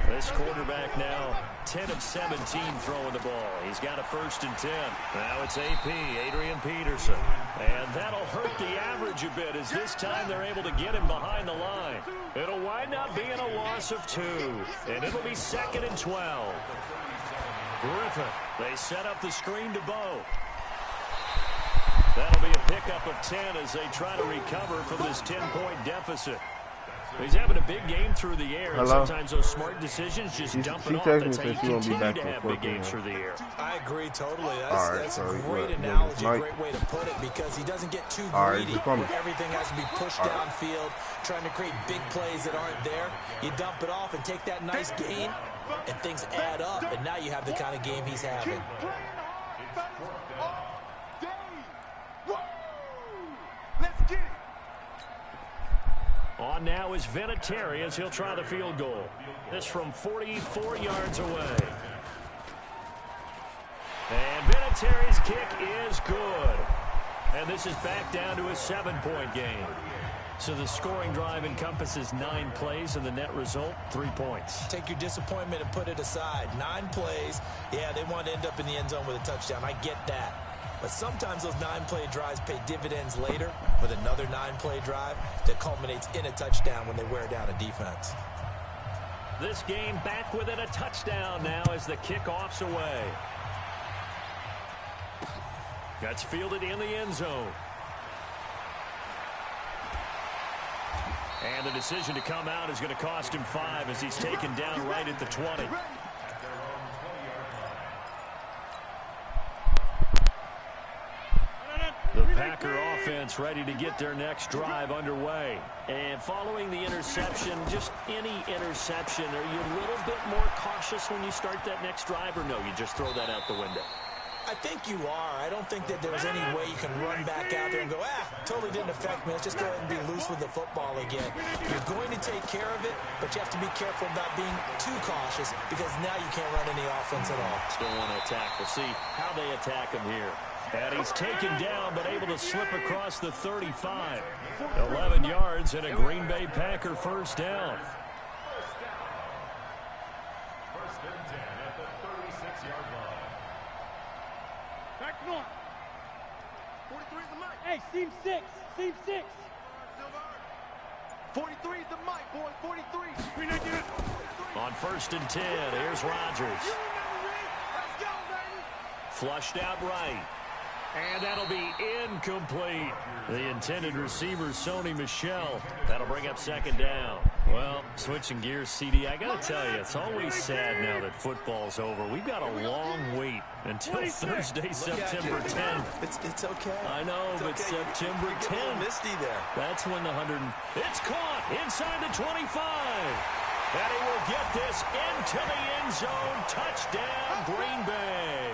B: This quarterback now 10 of 17 throwing the ball. He's got a 1st and 10. Now it's AP, Adrian Peterson. And that'll hurt the average a bit as this time they're able to get him behind the line. It'll wind up being a loss of 2. And it'll be 2nd and 12. Griffin, they set up the screen to Bo. That'll be a pickup of 10 as they try to recover from this 10-point deficit. He's having a big game through the air, and sometimes those smart decisions just dump it off. That's how you continue to have big games through the air.
C: I agree totally. That's a great analogy, great way to put it, because he doesn't get too greedy where everything has to be pushed downfield, trying to create big plays that aren't there. You dump it off and take that nice gain, and things add up, and now you have the kind of game he's having.
B: On now is Vinatieri as he'll try the field goal. This from 44 yards away. And Vinatieri's kick is good. And this is back down to a 7-point game. So the scoring drive encompasses 9 plays, and the net result, 3 points.
C: Take your disappointment and put it aside. 9 plays. Yeah, they want to end up in the end zone with a touchdown. I get that. But sometimes those 9-play drives pay dividends later with another 9-play drive that culminates in a touchdown when they wear down a defense.
B: This game back within a touchdown now as the kickoff's away. That's fielded in the end zone. And the decision to come out is going to cost him 5 as he's taken down right at the 20. The Packer offense ready to get their next drive underway. And following the interception, just any interception, are you a little bit more cautious when you start that next drive, or no, you just throw that out the window?
C: I think you are. I don't think that there's any way you can run back out there and go, totally didn't affect me. Let's just go ahead and be loose with the football again. You're going to take care of it, but you have to be careful about being too cautious because now you can't run any offense at all.
B: Still want to attack. We'll see how they attack him here. And he's taken down, but able to slip across the 35. 11 yards and a Green Bay Packer first down.
D: First and 10 at the 36-yard line.
I: Back north. 43 is the mic. Hey, seam 6. Seam 6. 43's the mic, boy. 43.
B: On 1st and 10, here's Rodgers. Flushed out right. And that'll be incomplete. The intended receiver, Sony Michel. That'll bring up 2nd down. Well, switching gears, CD, I got to tell you, it's always sad now that football's over. We've got a long wait until Thursday, September 10th.
C: It's okay.
B: I know,
C: it's
B: but
C: okay.
B: September 10th.
C: Misty there.
B: That's when the 100... It's caught inside the 25. And he will get this into the end zone. Touchdown, Green Bay.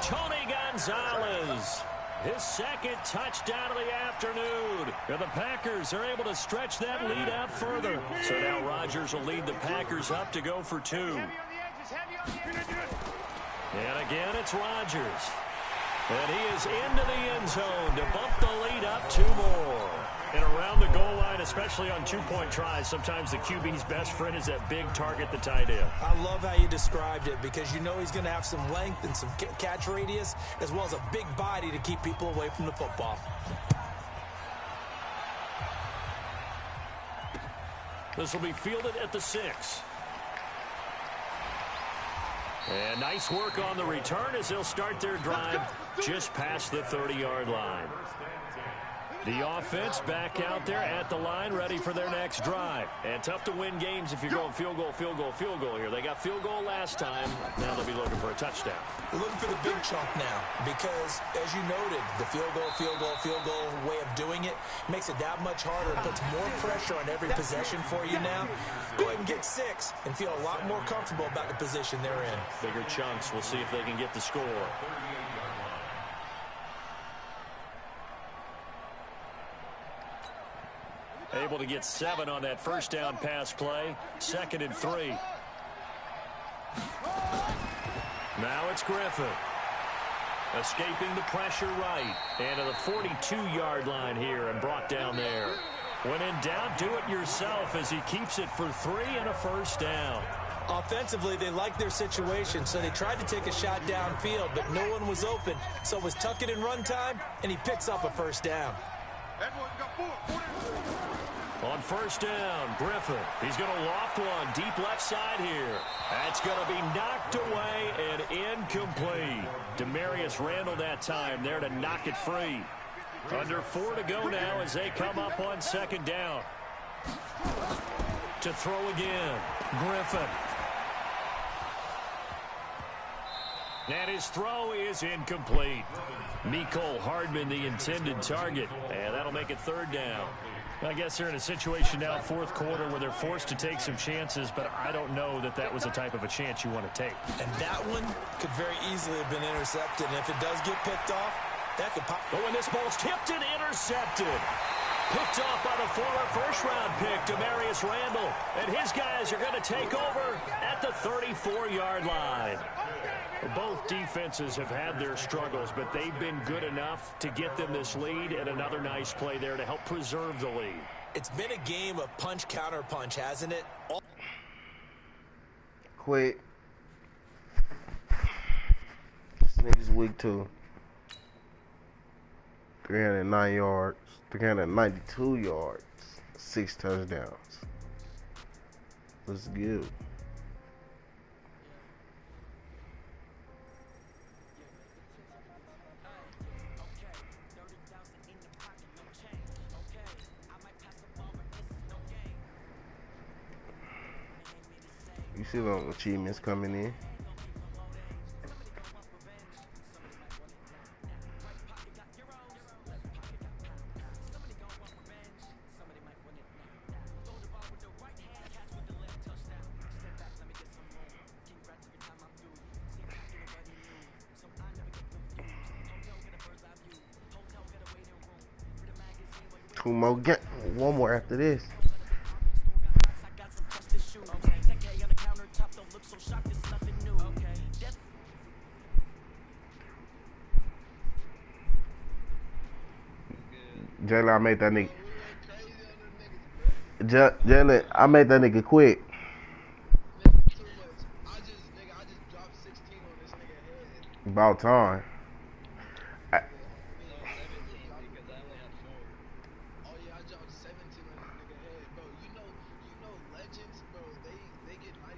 B: Tony Gonzalez, his 2nd touchdown of the afternoon. And the Packers are able to stretch that lead out further. So now Rodgers will lead the Packers up to go for 2. And again, it's Rodgers. And he is into the end zone to bump the lead up 2 more. And around the goal line, especially on 2-point tries, sometimes the QB's best friend is that big target, the tight end.
C: I love how you described it because you know he's going to have some length and some catch radius as well as a big body to keep people away from the football.
B: This will be fielded at the 6. And nice work on the return as they'll start their drive just past the 30-yard line. The offense back out there at the line, ready for their next drive. And tough to win games if you're going field goal, field goal, field goal here. They got field goal last time. Now they'll be looking for a touchdown.
C: We're looking for the big chunk now because, as you noted, the field goal, field goal, field goal way of doing it makes it that much harder. It puts more pressure on every possession for you now. Go ahead and get 6 and feel a lot more comfortable about the position they're in.
B: Bigger chunks. We'll see if they can get the score. Able to get 7 on that 1st down pass play. 2nd and 3. Now it's Griffin. Escaping the pressure right. And to the 42-yard line here and brought down there. When in doubt, do it yourself as he keeps it for 3 and a 1st down.
C: Offensively, they liked their situation, so they tried to take a shot downfield, but no one was open. So it was tuck it in run time, and he picks up a 1st down.
B: On 1st down, Griffin. He's going to loft one deep left side here. That's going to be knocked away and incomplete. Demarius Randall that time there to knock it free. Under 4 to go now as they come up on 2nd down. To throw again, Griffin. And his throw is incomplete. Mecole Hardman, the intended target. And that'll make it 3rd down. I guess they're in a situation now, 4th quarter, where they're forced to take some chances, but I don't know that that was the type of a chance you want to take.
C: And that one could very easily have been intercepted. And if it does get picked off, that could pop.
B: Oh, and this ball's tipped and intercepted. Picked off by the former 1st-round pick, Demarius Randall. And his guys are going to take over at the 34-yard line. Both defenses have had their struggles, but they've been good enough to get them this lead, and another nice play there to help preserve the lead.
C: It's been a game of punch-counter-punch, hasn't it?
A: Quick. This nigga's week 2. 309 yards, 392 yards, 6 touchdowns. Let's go. You see the achievements coming in. One more after this. Jalen, I made that nigga. Jalen, I made that nigga quit. About time.
I: know legends, bro, they get 99.9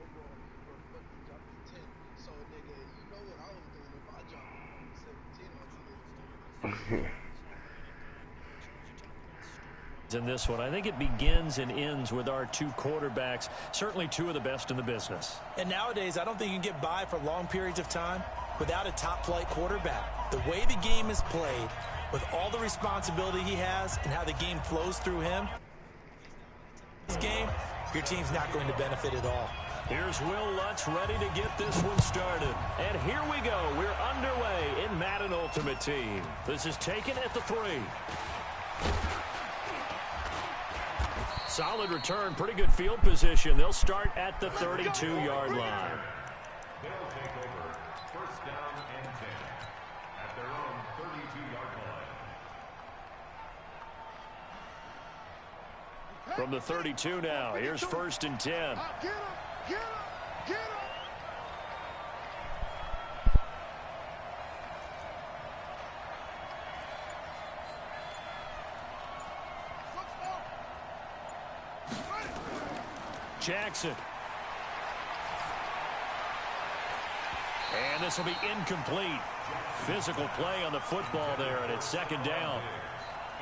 I: overall for fucking dropping 10. So nigga, you know what I was doing if I dropped 17 on you.
B: In this one, I think it begins and ends with our two quarterbacks, certainly two of the best in the business.
C: And nowadays, I don't think you can get by for long periods of time without a top-flight quarterback. The way the game is played, with all the responsibility he has and how the game flows through him, this game, your team's not going to benefit at all.
B: Here's Will Lutz ready to get this one started. And here we go. We're underway in Madden Ultimate Team. This is taken at the 3. Solid return, pretty good field position. They'll start at the 32-yard line.
D: They'll take over. First down and 10 at their own 32-yard line.
B: From the 32 now, here's first and 10.
I: Get him! Get him! Get him!
B: Jackson. And this will be incomplete. Physical play on the football there, and it's second down.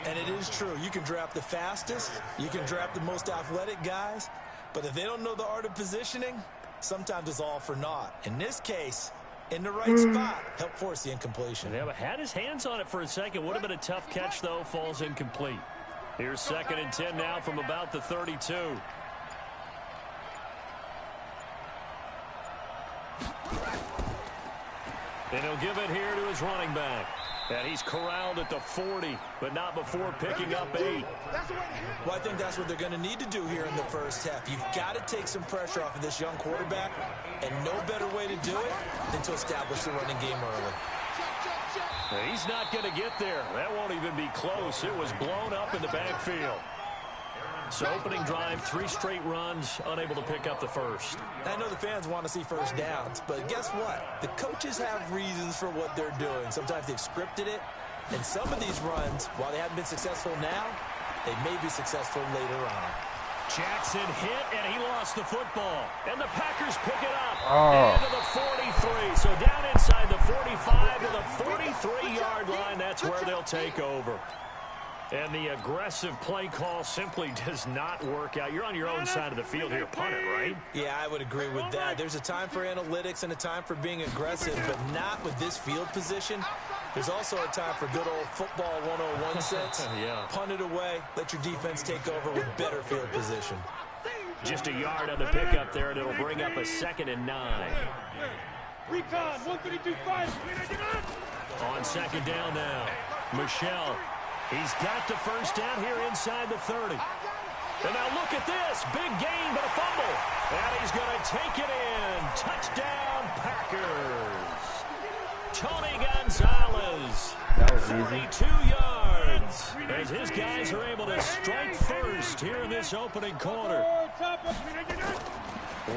C: And it is true. You can draft the fastest. You can draft the most athletic guys. But if they don't know the art of positioning, sometimes it's all for naught. In this case, in the right spot, help force the incompletion.
B: Yeah, but had his hands on it for a second. Would have been a tough catch, though. Falls incomplete. Here's second and 10 now from about the 32. And he'll give it here to his running back. And he's corralled at the 40, but not before picking up 8.
C: Well, I think that's what they're going to need to do here in the first half. You've got to take some pressure off of this young quarterback, and no better way to do it than to establish the running game early.
B: Now, he's not going to get there. That won't even be close. It was blown up in the backfield. So opening drive, 3 straight runs, unable to pick up the first.
C: I know the fans want to see first downs, but guess what? The coaches have reasons for what they're doing. Sometimes they've scripted it, and some of these runs, while they haven't been successful now, they may be successful later on.
B: Jackson hit, and he lost the football. And the Packers pick it up into the 43. So down inside the 45 to the 43-yard line. That's where they'll take over. And the aggressive play call simply does not work out. You're on your own side of the field here. Punt it, right?
C: Yeah, I would agree with that. There's a time for analytics and a time for being aggressive, but not with this field position. There's also a time for good old football 101 sense.
B: Yeah.
C: Punt it away. Let your defense take over with better field position.
B: Just a yard on the pickup there, and it'll bring up a 2nd and 9.
I: Recon, 132-5.
B: On second down now, Michelle. He's got the first down here inside the 30. And now look at this. Big gain, but a fumble. And he's going to take it in. Touchdown, Packers. Tony Gonzalez.
A: That was
B: 42 yards. As his guys are able to strike first here in this opening quarter.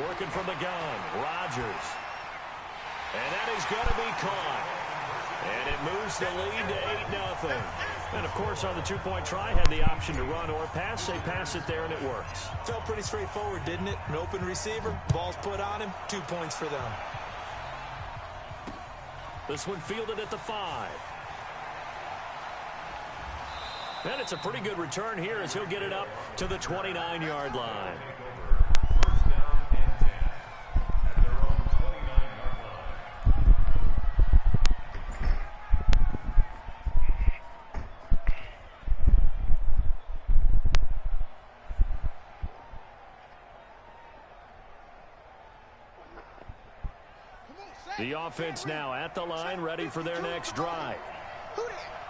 B: Working from the gun, Rodgers. And that is going to be caught. And it moves the lead to 8-0. And, of course, on the 2-point try, had the option to run or pass. They pass it there, and it works.
C: Felt pretty straightforward, didn't it? An open receiver, ball's put on him, 2 points for them.
B: This one fielded at the 5. And it's a pretty good return here as he'll get it up to the 29-yard line.
D: First down and 10 at their own 29-yard line.
B: The offense now at the line, ready for their next drive.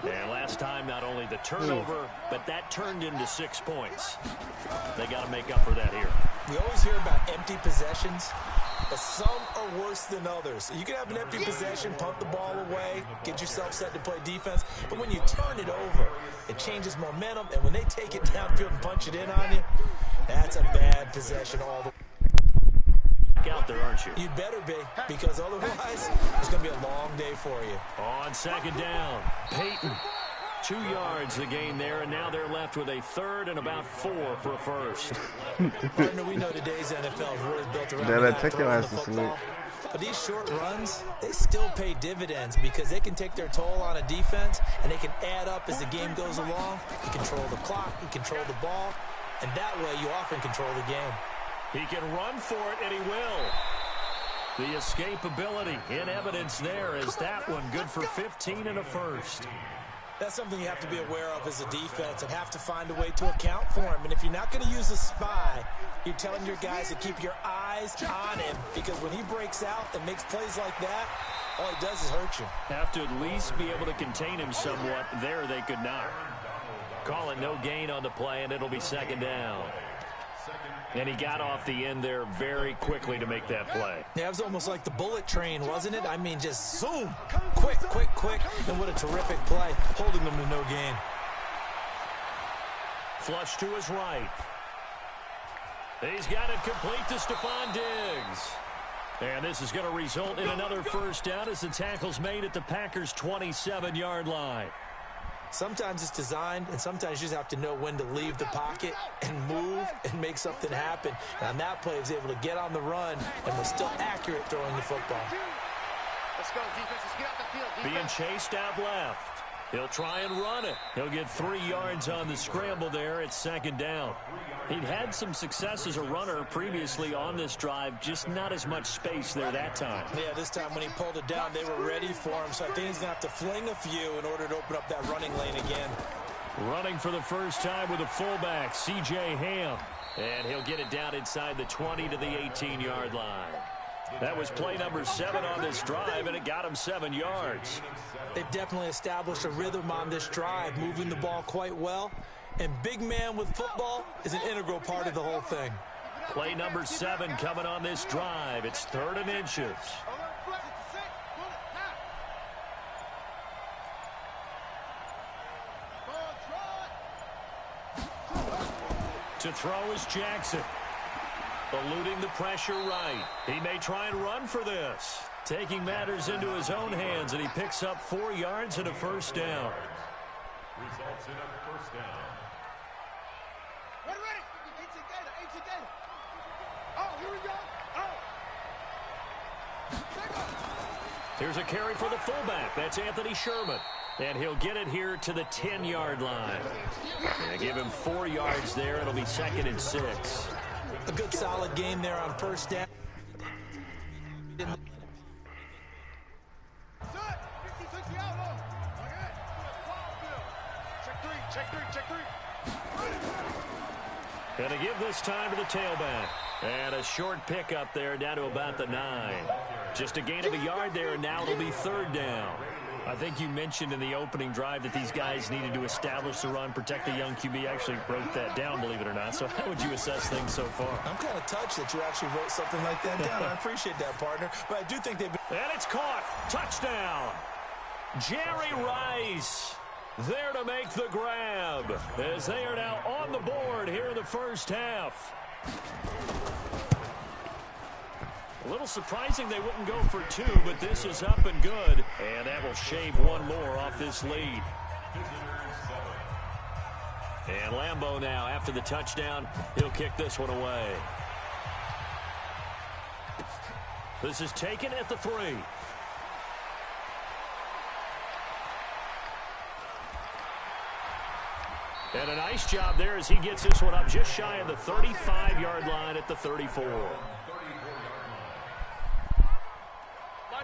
B: And last time, not only the turnover, but that turned into 6 points. They got to make up for that here.
C: We always hear about empty possessions, but some are worse than others. You can have an empty possession, punt the ball away, get yourself set to play defense, but when you turn it over, it changes momentum, and when they take it downfield and punch it in on you, that's a bad possession all the way.
B: Out there, aren't you?
C: You'd better be, because otherwise, it's going to be a long day for you.
B: On second down, Peyton. 2 yards the gain there, and now they're left with a third and about 4 for a first.
C: Partner, we know today's NFL is really built around throwing the football. But these short runs, they still pay dividends because they can take their toll on a defense, and they can add up as the game goes along. You control the clock, you control the ball, and that way you often control the game.
B: He can run for it, and he will. The escapability in evidence there is that one good for 15 and a first.
C: That's something you have to be aware of as a defense and have to find a way to account for him. And if you're not going to use a spy, you're telling your guys to keep your eyes on him, because when he breaks out and makes plays like that, all he does is hurt you.
B: Have to at least be able to contain him somewhat. There they could not. Call it no gain on the play, and it'll be second down. And he got off the end there very quickly to make that play.
C: Yeah, it was almost like the bullet train, wasn't it? I mean, just zoom. Quick, quick, quick. And what a terrific play, holding them to no gain.
B: Flush to his right. He's got it complete to Stephon Diggs. And this is going to result in another first down as the tackle's made at the Packers' 27-yard line.
C: Sometimes it's designed, and sometimes you just have to know when to leave the pocket and move and make something happen. And on that play, he was able to get on the run and was still accurate throwing the football.
E: Let's go, defense. Let's get out the field. Defense.
B: Being chased out left. He'll try and run it. He'll get 3 yards on the scramble there. It's second down. He'd had some success as a runner previously on this drive, just not as much space there that time.
C: Yeah, this time when he pulled it down, they were ready for him, so I think he's going to have to fling a few in order to open up that running lane again.
B: Running for the first time with a fullback, C.J. Ham. And he'll get it down inside the 20 to the 18-yard line. That was play number 7 on this drive, and it got him 7 yards.
C: They've definitely established a rhythm on this drive, moving the ball quite well. And big man with football is an integral part of the whole thing.
B: Play number 7 coming on this drive. It's 3rd and inches. To throw is Jackson. Eluding the pressure right. He may try and run for this. Taking matters into his own hands, and he picks up 4 yards and a first down.
D: Results in a first down.
I: Ready. 18 Gator. Oh, here we go. Oh.
B: Here's a carry for the fullback. That's Anthony Sherman. And he'll get it here to the 10-yard line. And give him 4 yards there. It'll be 2nd and 6.
C: A good solid game there on first down.
I: Check three.
B: And to give this time to the tailback. And a short pickup there down to about the 9. Just a gain of a yard there, and now it'll be 3rd down. I think you mentioned in the opening drive that these guys needed to establish the run, protect the young QB. I actually wrote that down, believe it or not. So how would you assess things so far?
C: I'm kind of touched that you actually wrote something like that down. I appreciate that, partner. But I do think they've been...
B: And it's caught. Touchdown. Jerry Rice there to make the grab as they are now on the board here in the first half. A little surprising they wouldn't go for 2, but this is up and good. And that will shave 1 more off this lead. And Lambeau now, after the touchdown, he'll kick this one away. This is taken at the 3. And a nice job there as he gets this one up just shy of the 35-yard line at the 34.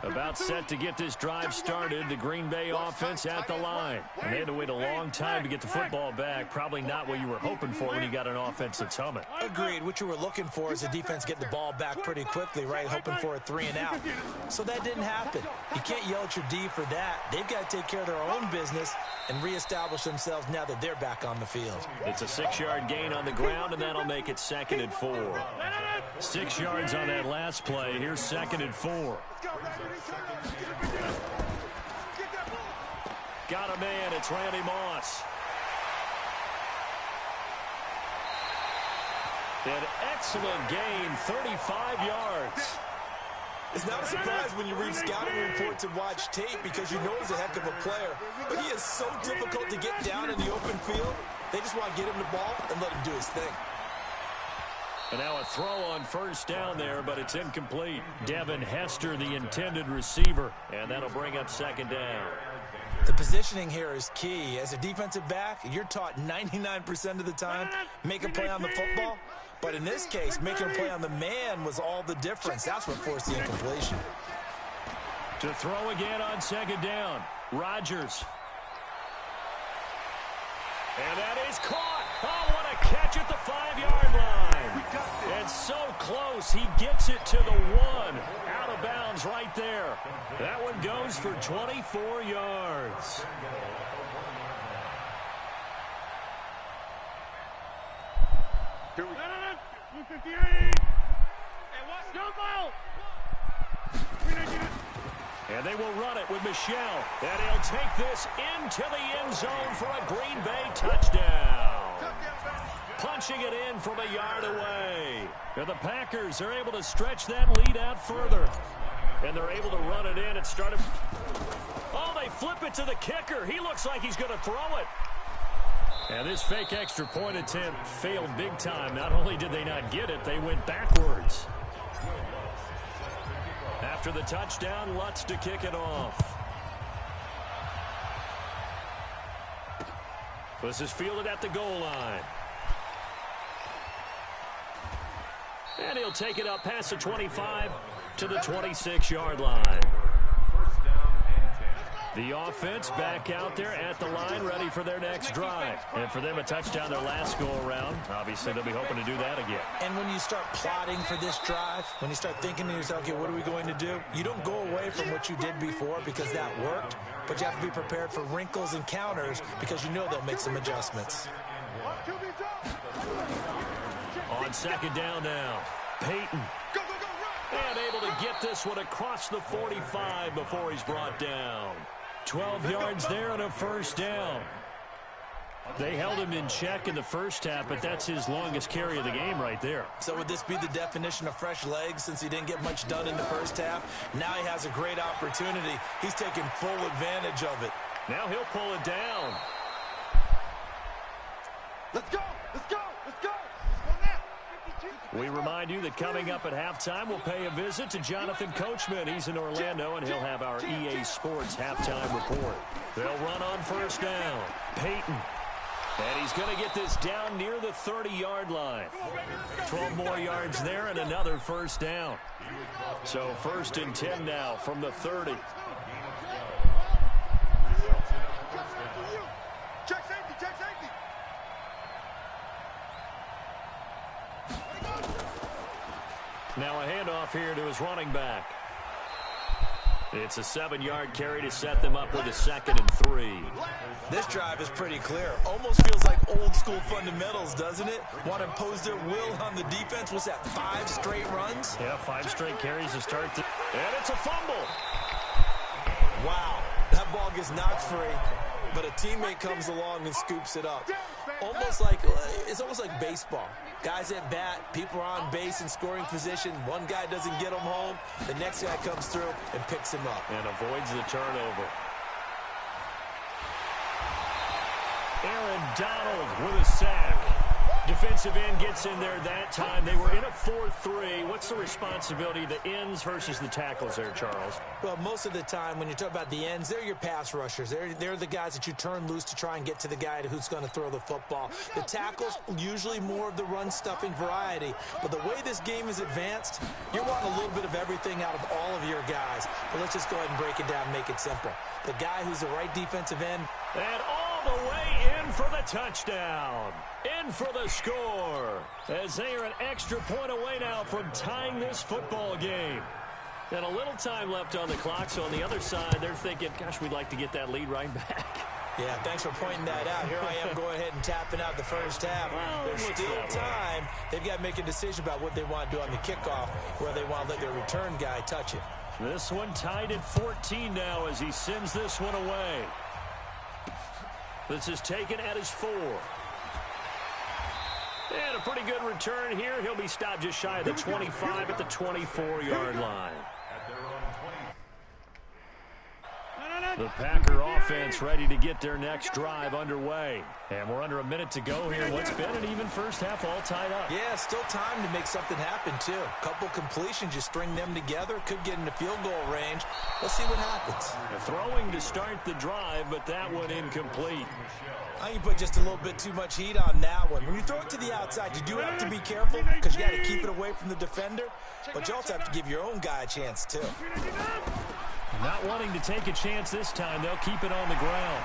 B: About set to get this drive started. The Green Bay offense at the line. And they had to wait a long time to get the football back. Probably not what you were hoping for when you got an offense that's humming.
C: Agreed. What you were looking for is the defense getting the ball back pretty quickly, right? Hoping for a 3 and out. So that didn't happen. You can't yell at your D for that. They've got to take care of their own business and reestablish themselves now that they're back on the field.
B: It's a 6-yard gain on the ground, and that'll make it 2nd and 4. 6 yards on that last play. Here's 2nd and 4. Got a man. It's Randy Moss. An excellent gain, 35 yards.
C: It's not a surprise when you read scouting reports and watch tape because you know he's a heck of a player. But he is so difficult to get down in the open field. They just want to get him the ball and let him do his thing.
B: And now a throw on first down there, but it's incomplete. Devin Hester, the intended receiver, and that'll bring up second down.
C: The positioning here is key. As a defensive back, you're taught 99% of the time, make a play on the football. But in this case, making a play on the man was all the difference. That's what forced the incompletion.
B: To throw again on second down, Rodgers. And that is caught. Oh, what a catch at the 5-yard line. And so close, he gets it to the 1. Out of bounds right there. That one goes for 24 yards.
J: Here we go. 258.
I: Hey, watch your ball.
B: And they will run it with Michelle. And he'll take this into the end zone for a Green Bay touchdown. Punching it in from a yard away. And the Packers are able to stretch that lead out further. And they're able to run it in. It started. Oh, they flip it to the kicker. He looks like he's going to throw it. And this fake extra point attempt failed big time. Not only did they not get it, they went backwards. After the touchdown, Lutz to kick it off. This is fielded at the goal line. And he'll take it up past the 25 to the 26-yard line. The offense back out there at the line, ready for their next drive. And for them, a touchdown their last go-around. Obviously, they'll be hoping to do that again.
C: And when you start plotting for this drive, when you start thinking to yourself, okay, what are we going to do? You don't go away from what you did before because that worked, but you have to be prepared for wrinkles and counters because you know they'll make some adjustments.
B: On second down now, Peyton. And able to get this one across the 45 before he's brought down. 12 yards there and a first down. They held him in check in the first half, but that's his longest carry of the game right there.
C: So would this be the definition of fresh legs since he didn't get much done in the first half? Now he has a great opportunity. He's taking full advantage of it.
B: Now he'll pull it down.
I: Let's go. Let's go. Let's go.
B: We remind you that coming up at halftime, we'll pay a visit to Jonathan Coachman. He's in Orlando, and he'll have our EA Sports halftime report. They'll run on first down. Peyton. And he's going to get this down near the 30-yard line. 12 more yards there and another first down. So 1st and 10 now from the 30.
I: Check safety. Check safety.
B: Now a handoff here to his running back. It's a 7-yard carry to set them up with a 2nd and 3.
C: This drive is pretty clear. Almost feels like old school fundamentals, doesn't it? Want to impose their will on the defense. Was that 5 straight runs?
B: Yeah, 5 straight carries to start. And it's a fumble.
C: Wow, that ball gets knocked free, but a teammate comes along and scoops it up. It's almost like baseball. Guys at bat, people are on base in scoring position. One guy doesn't get him home. The next guy comes through and picks him up.
B: And avoids the turnover. Aaron Donald with a sack. Defensive end gets in there that time. They were in a 4-3. What's the responsibility of the ends versus the tackles there, Charles?
C: Well, most of the time when you talk about the ends, they're your pass rushers. They're the guys that you turn loose to try and get to the guy who's going to throw the football. The tackles, usually more of the run-stuffing variety. But the way this game is advanced, you're wanting a little bit of everything out of all of your guys. But let's just go ahead and break it down and make it simple. The guy who's the right defensive end.
B: And all the way in for the touchdown. In for the score. As they are an extra point away now from tying this football game. And a little time left on the clock, so on the other side, they're thinking, gosh, we'd like to get that lead right back.
C: Yeah, thanks for pointing that out. Here I am going ahead and tapping out the first half. There's still time. They've got to make a decision about what they want to do on the kickoff, where they want to let their return guy touch it.
B: This one tied at 14 now as he sends this one away. This is taken at his 4. And a pretty good return here. He'll be stopped just shy of the 25 at the 24-yard line. The Packer offense ready to get their next drive underway. And we're under a minute to go here. What's been an even first half, all tied up.
C: Yeah, still time to make something happen, too. Couple completions, just string them together. Could get into field goal range. Let's see what happens.
B: Throwing to start the drive, but that one incomplete.
C: I think you put just a little bit too much heat on that one. When you throw it to the outside, you do have to be careful because you got to keep it away from the defender. But you also have to give your own guy a chance, too.
B: Not wanting to take a chance this time. They'll keep it on the ground.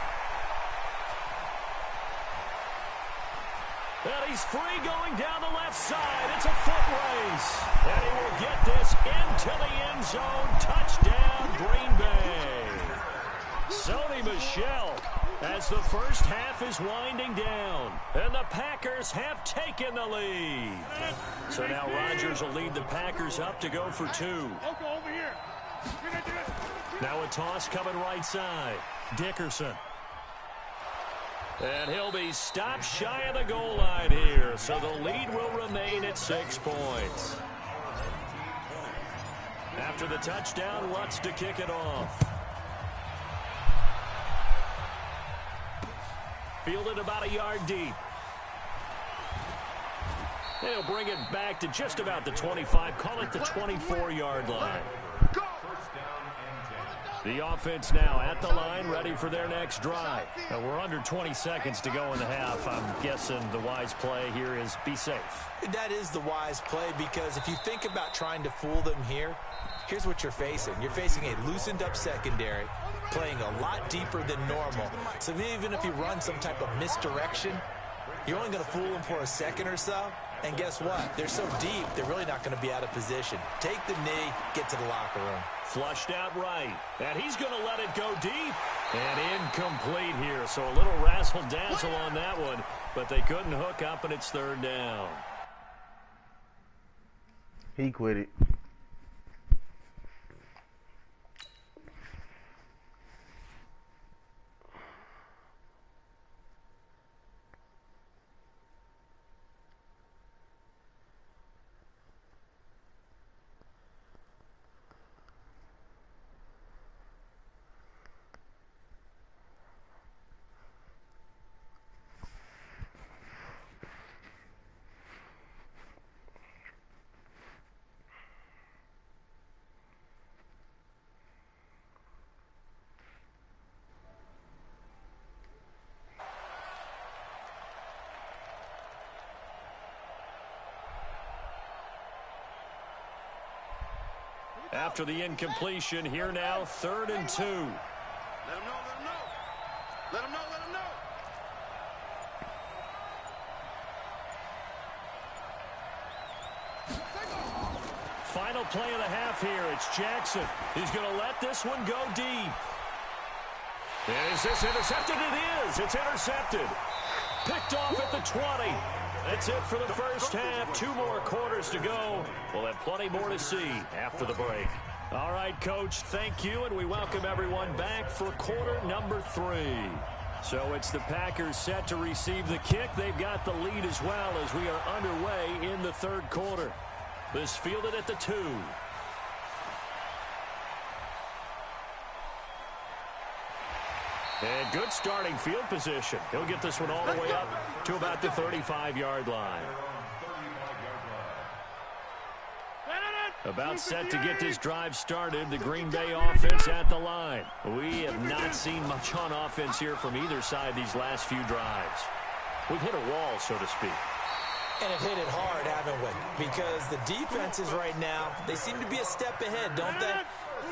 B: And he's free going down the left side. It's a foot race. And he will get this into the end zone. Touchdown, Green Bay. Sony Michel as the first half is winding down. And the Packers have taken the lead. So now Rodgers will lead the Packers up to go for two. Now a toss coming right side. Dickerson. And he'll be stopped shy of the goal line here. So the lead will remain at 6 points. After the touchdown, Lutz to kick it off. Fielded about a yard deep. They'll bring it back to just about the 25. Call it the 24-yard line. The offense now at the line, ready for their next drive. We're under 20 seconds to go in the half. I'm guessing the wise play here is be safe.
C: That is the wise play because if you think about trying to fool them here, here's what you're facing. You're facing a loosened-up secondary, playing a lot deeper than normal. So even if you run some type of misdirection, you're only going to fool them for a second or so. And guess what? They're so deep, they're really not going to be out of position. Take the knee, get to the locker room.
B: Flushed out right. And he's going to let it go deep. And incomplete here. So a little razzle-dazzle on that one. But they couldn't hook up, and it's third down.
A: He quit it.
B: After the incompletion, here now, 3rd and 2.
J: Let him know, let him know. Let him know, let him know.
B: Final play of the half here. It's Jackson. He's going to let this one go deep. And is this intercepted? It is. It's intercepted. Picked off at the 20. That's it for the first half. 2 more quarters to go. We'll have plenty more to see after the break. All right, Coach, thank you, and we welcome everyone back for quarter number 3. So it's the Packers set to receive the kick. They've got the lead as well as we are underway in the 3rd quarter. This fielded at the 2. And good starting field position. He'll get this one all the way up to about the 35-yard line. About set to get this drive started. The Green Bay offense at the line. We have not seen much on offense here from either side these last few drives. We've hit a wall, so to speak.
C: And have hit it hard, haven't we? Because the defenses right now, they seem to be a step ahead, don't they?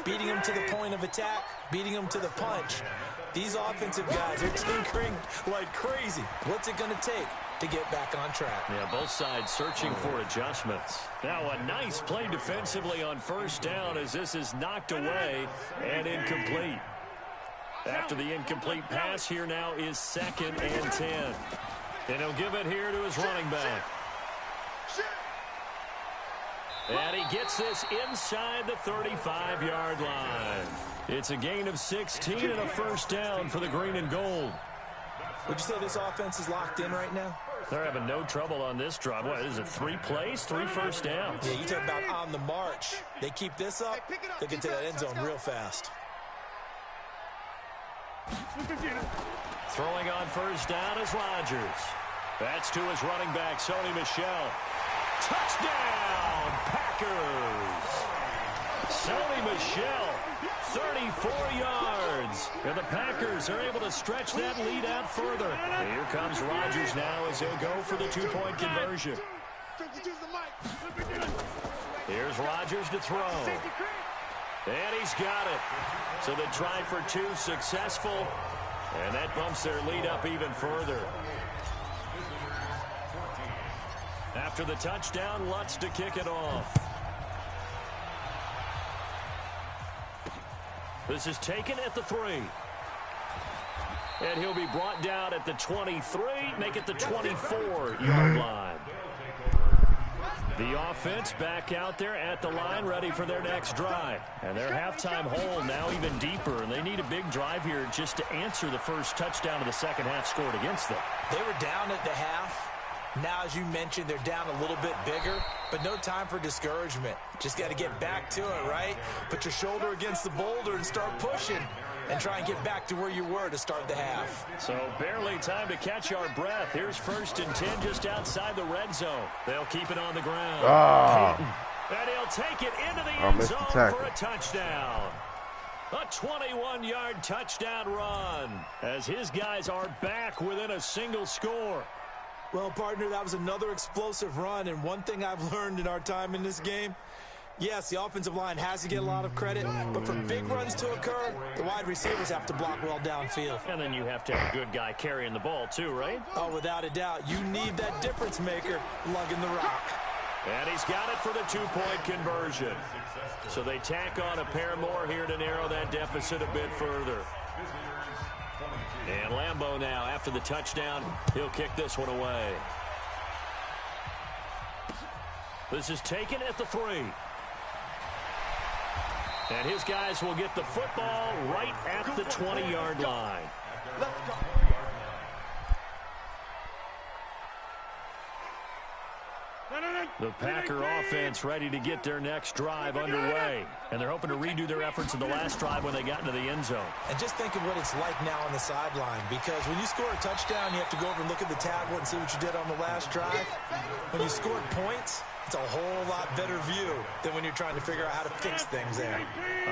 C: Beating them to the point of attack, beating them to the punch. These offensive guys are tinkering like crazy. What's it going to take to get back on track?
B: Yeah, both sides searching for adjustments. Now a nice play defensively on first down as this is knocked away and incomplete. After the incomplete pass, here now is 2nd and 10. And he'll give it here to his running back. And he gets this inside the 35-yard line. It's a gain of 16 and a first down for the green and gold.
C: Would you say this offense is locked in right now?
B: They're having no trouble on this drive. What is it, 3 plays, 3 first downs?
C: Yeah, you talk about on the march. They keep this up, they get to that end zone real fast.
B: Throwing on first down is Rodgers. That's to his running back, Sony Michel. Touchdown, Packers! Sony Michel, 34 yards. And the Packers are able to stretch that lead out further. And here comes Rodgers now as he'll go for the two-point conversion. Here's Rodgers to throw. And he's got it. So they tried for two, successful. And that bumps their lead up even further. After the touchdown, Lutz to kick it off. This is taken at the 3. And he'll be brought down at the 23, make it the 24-yard line. The offense back out there at the line, ready for their next drive. And their halftime hole now even deeper, and they need a big drive here just to answer the first touchdown of the second half scored against them.
C: They were down at the half. Now, as you mentioned, they're down a little bit bigger, but no time for discouragement. Just got to get back to it, right? Put your shoulder against the boulder and start pushing and try and get back to where you were to start the half.
B: So barely time to catch our breath. Here's 1st and 10 just outside the red zone. They'll keep it on the ground. And he'll take it into the end zone for a touchdown. A 21-yard touchdown run as his guys are back within a single score.
C: Well, partner, that was another explosive run, and one thing I've learned in our time in this game, yes, the offensive line has to get a lot of credit, but for big runs to occur, the wide receivers have to block well downfield.
B: And then you have to have a good guy carrying the ball too, right?
C: Oh, without a doubt. You need that difference maker lugging the rock.
B: And he's got it for the two-point conversion. So they tack on a pair more here to narrow that deficit a bit further. And Lambeau now, after the touchdown, he'll kick this one away. This is taken at the 3. And his guys will get the football right at the 20-yard line. The Packer offense ready to get their next drive underway. And they're hoping to redo their efforts in the last drive when they got into the end zone.
C: And just think of what it's like now on the sideline, because when you score a touchdown, you have to go over and look at the tablet and see what you did on the last drive. When you scored points, it's a whole lot better view than when you're trying to figure out how to fix things there.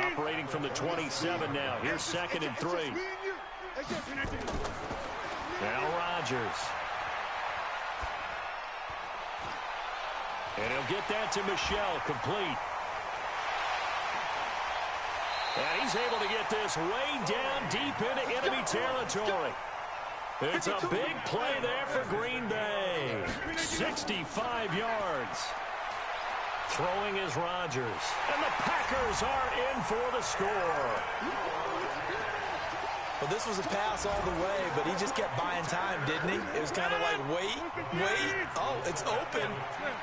B: Operating from the 27 now. Here's 2nd and 3. Now Rodgers. And he'll get that to Michel, complete. And he's able to get this way down deep into enemy territory. It's a big play there for Green Bay. 65 yards. Throwing is Rodgers. And the Packers are in for the score.
C: Well, this was a pass all the way, but he just kept buying time, didn't he? It was kind of like, wait. Oh, it's open.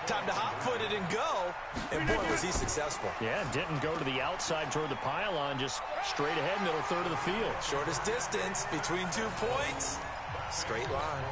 C: Time to hot-foot it and go. And, boy, was he successful.
B: Yeah, didn't go to the outside toward the pylon, just straight ahead, middle third of the field.
C: Shortest distance between 2 points. Straight line.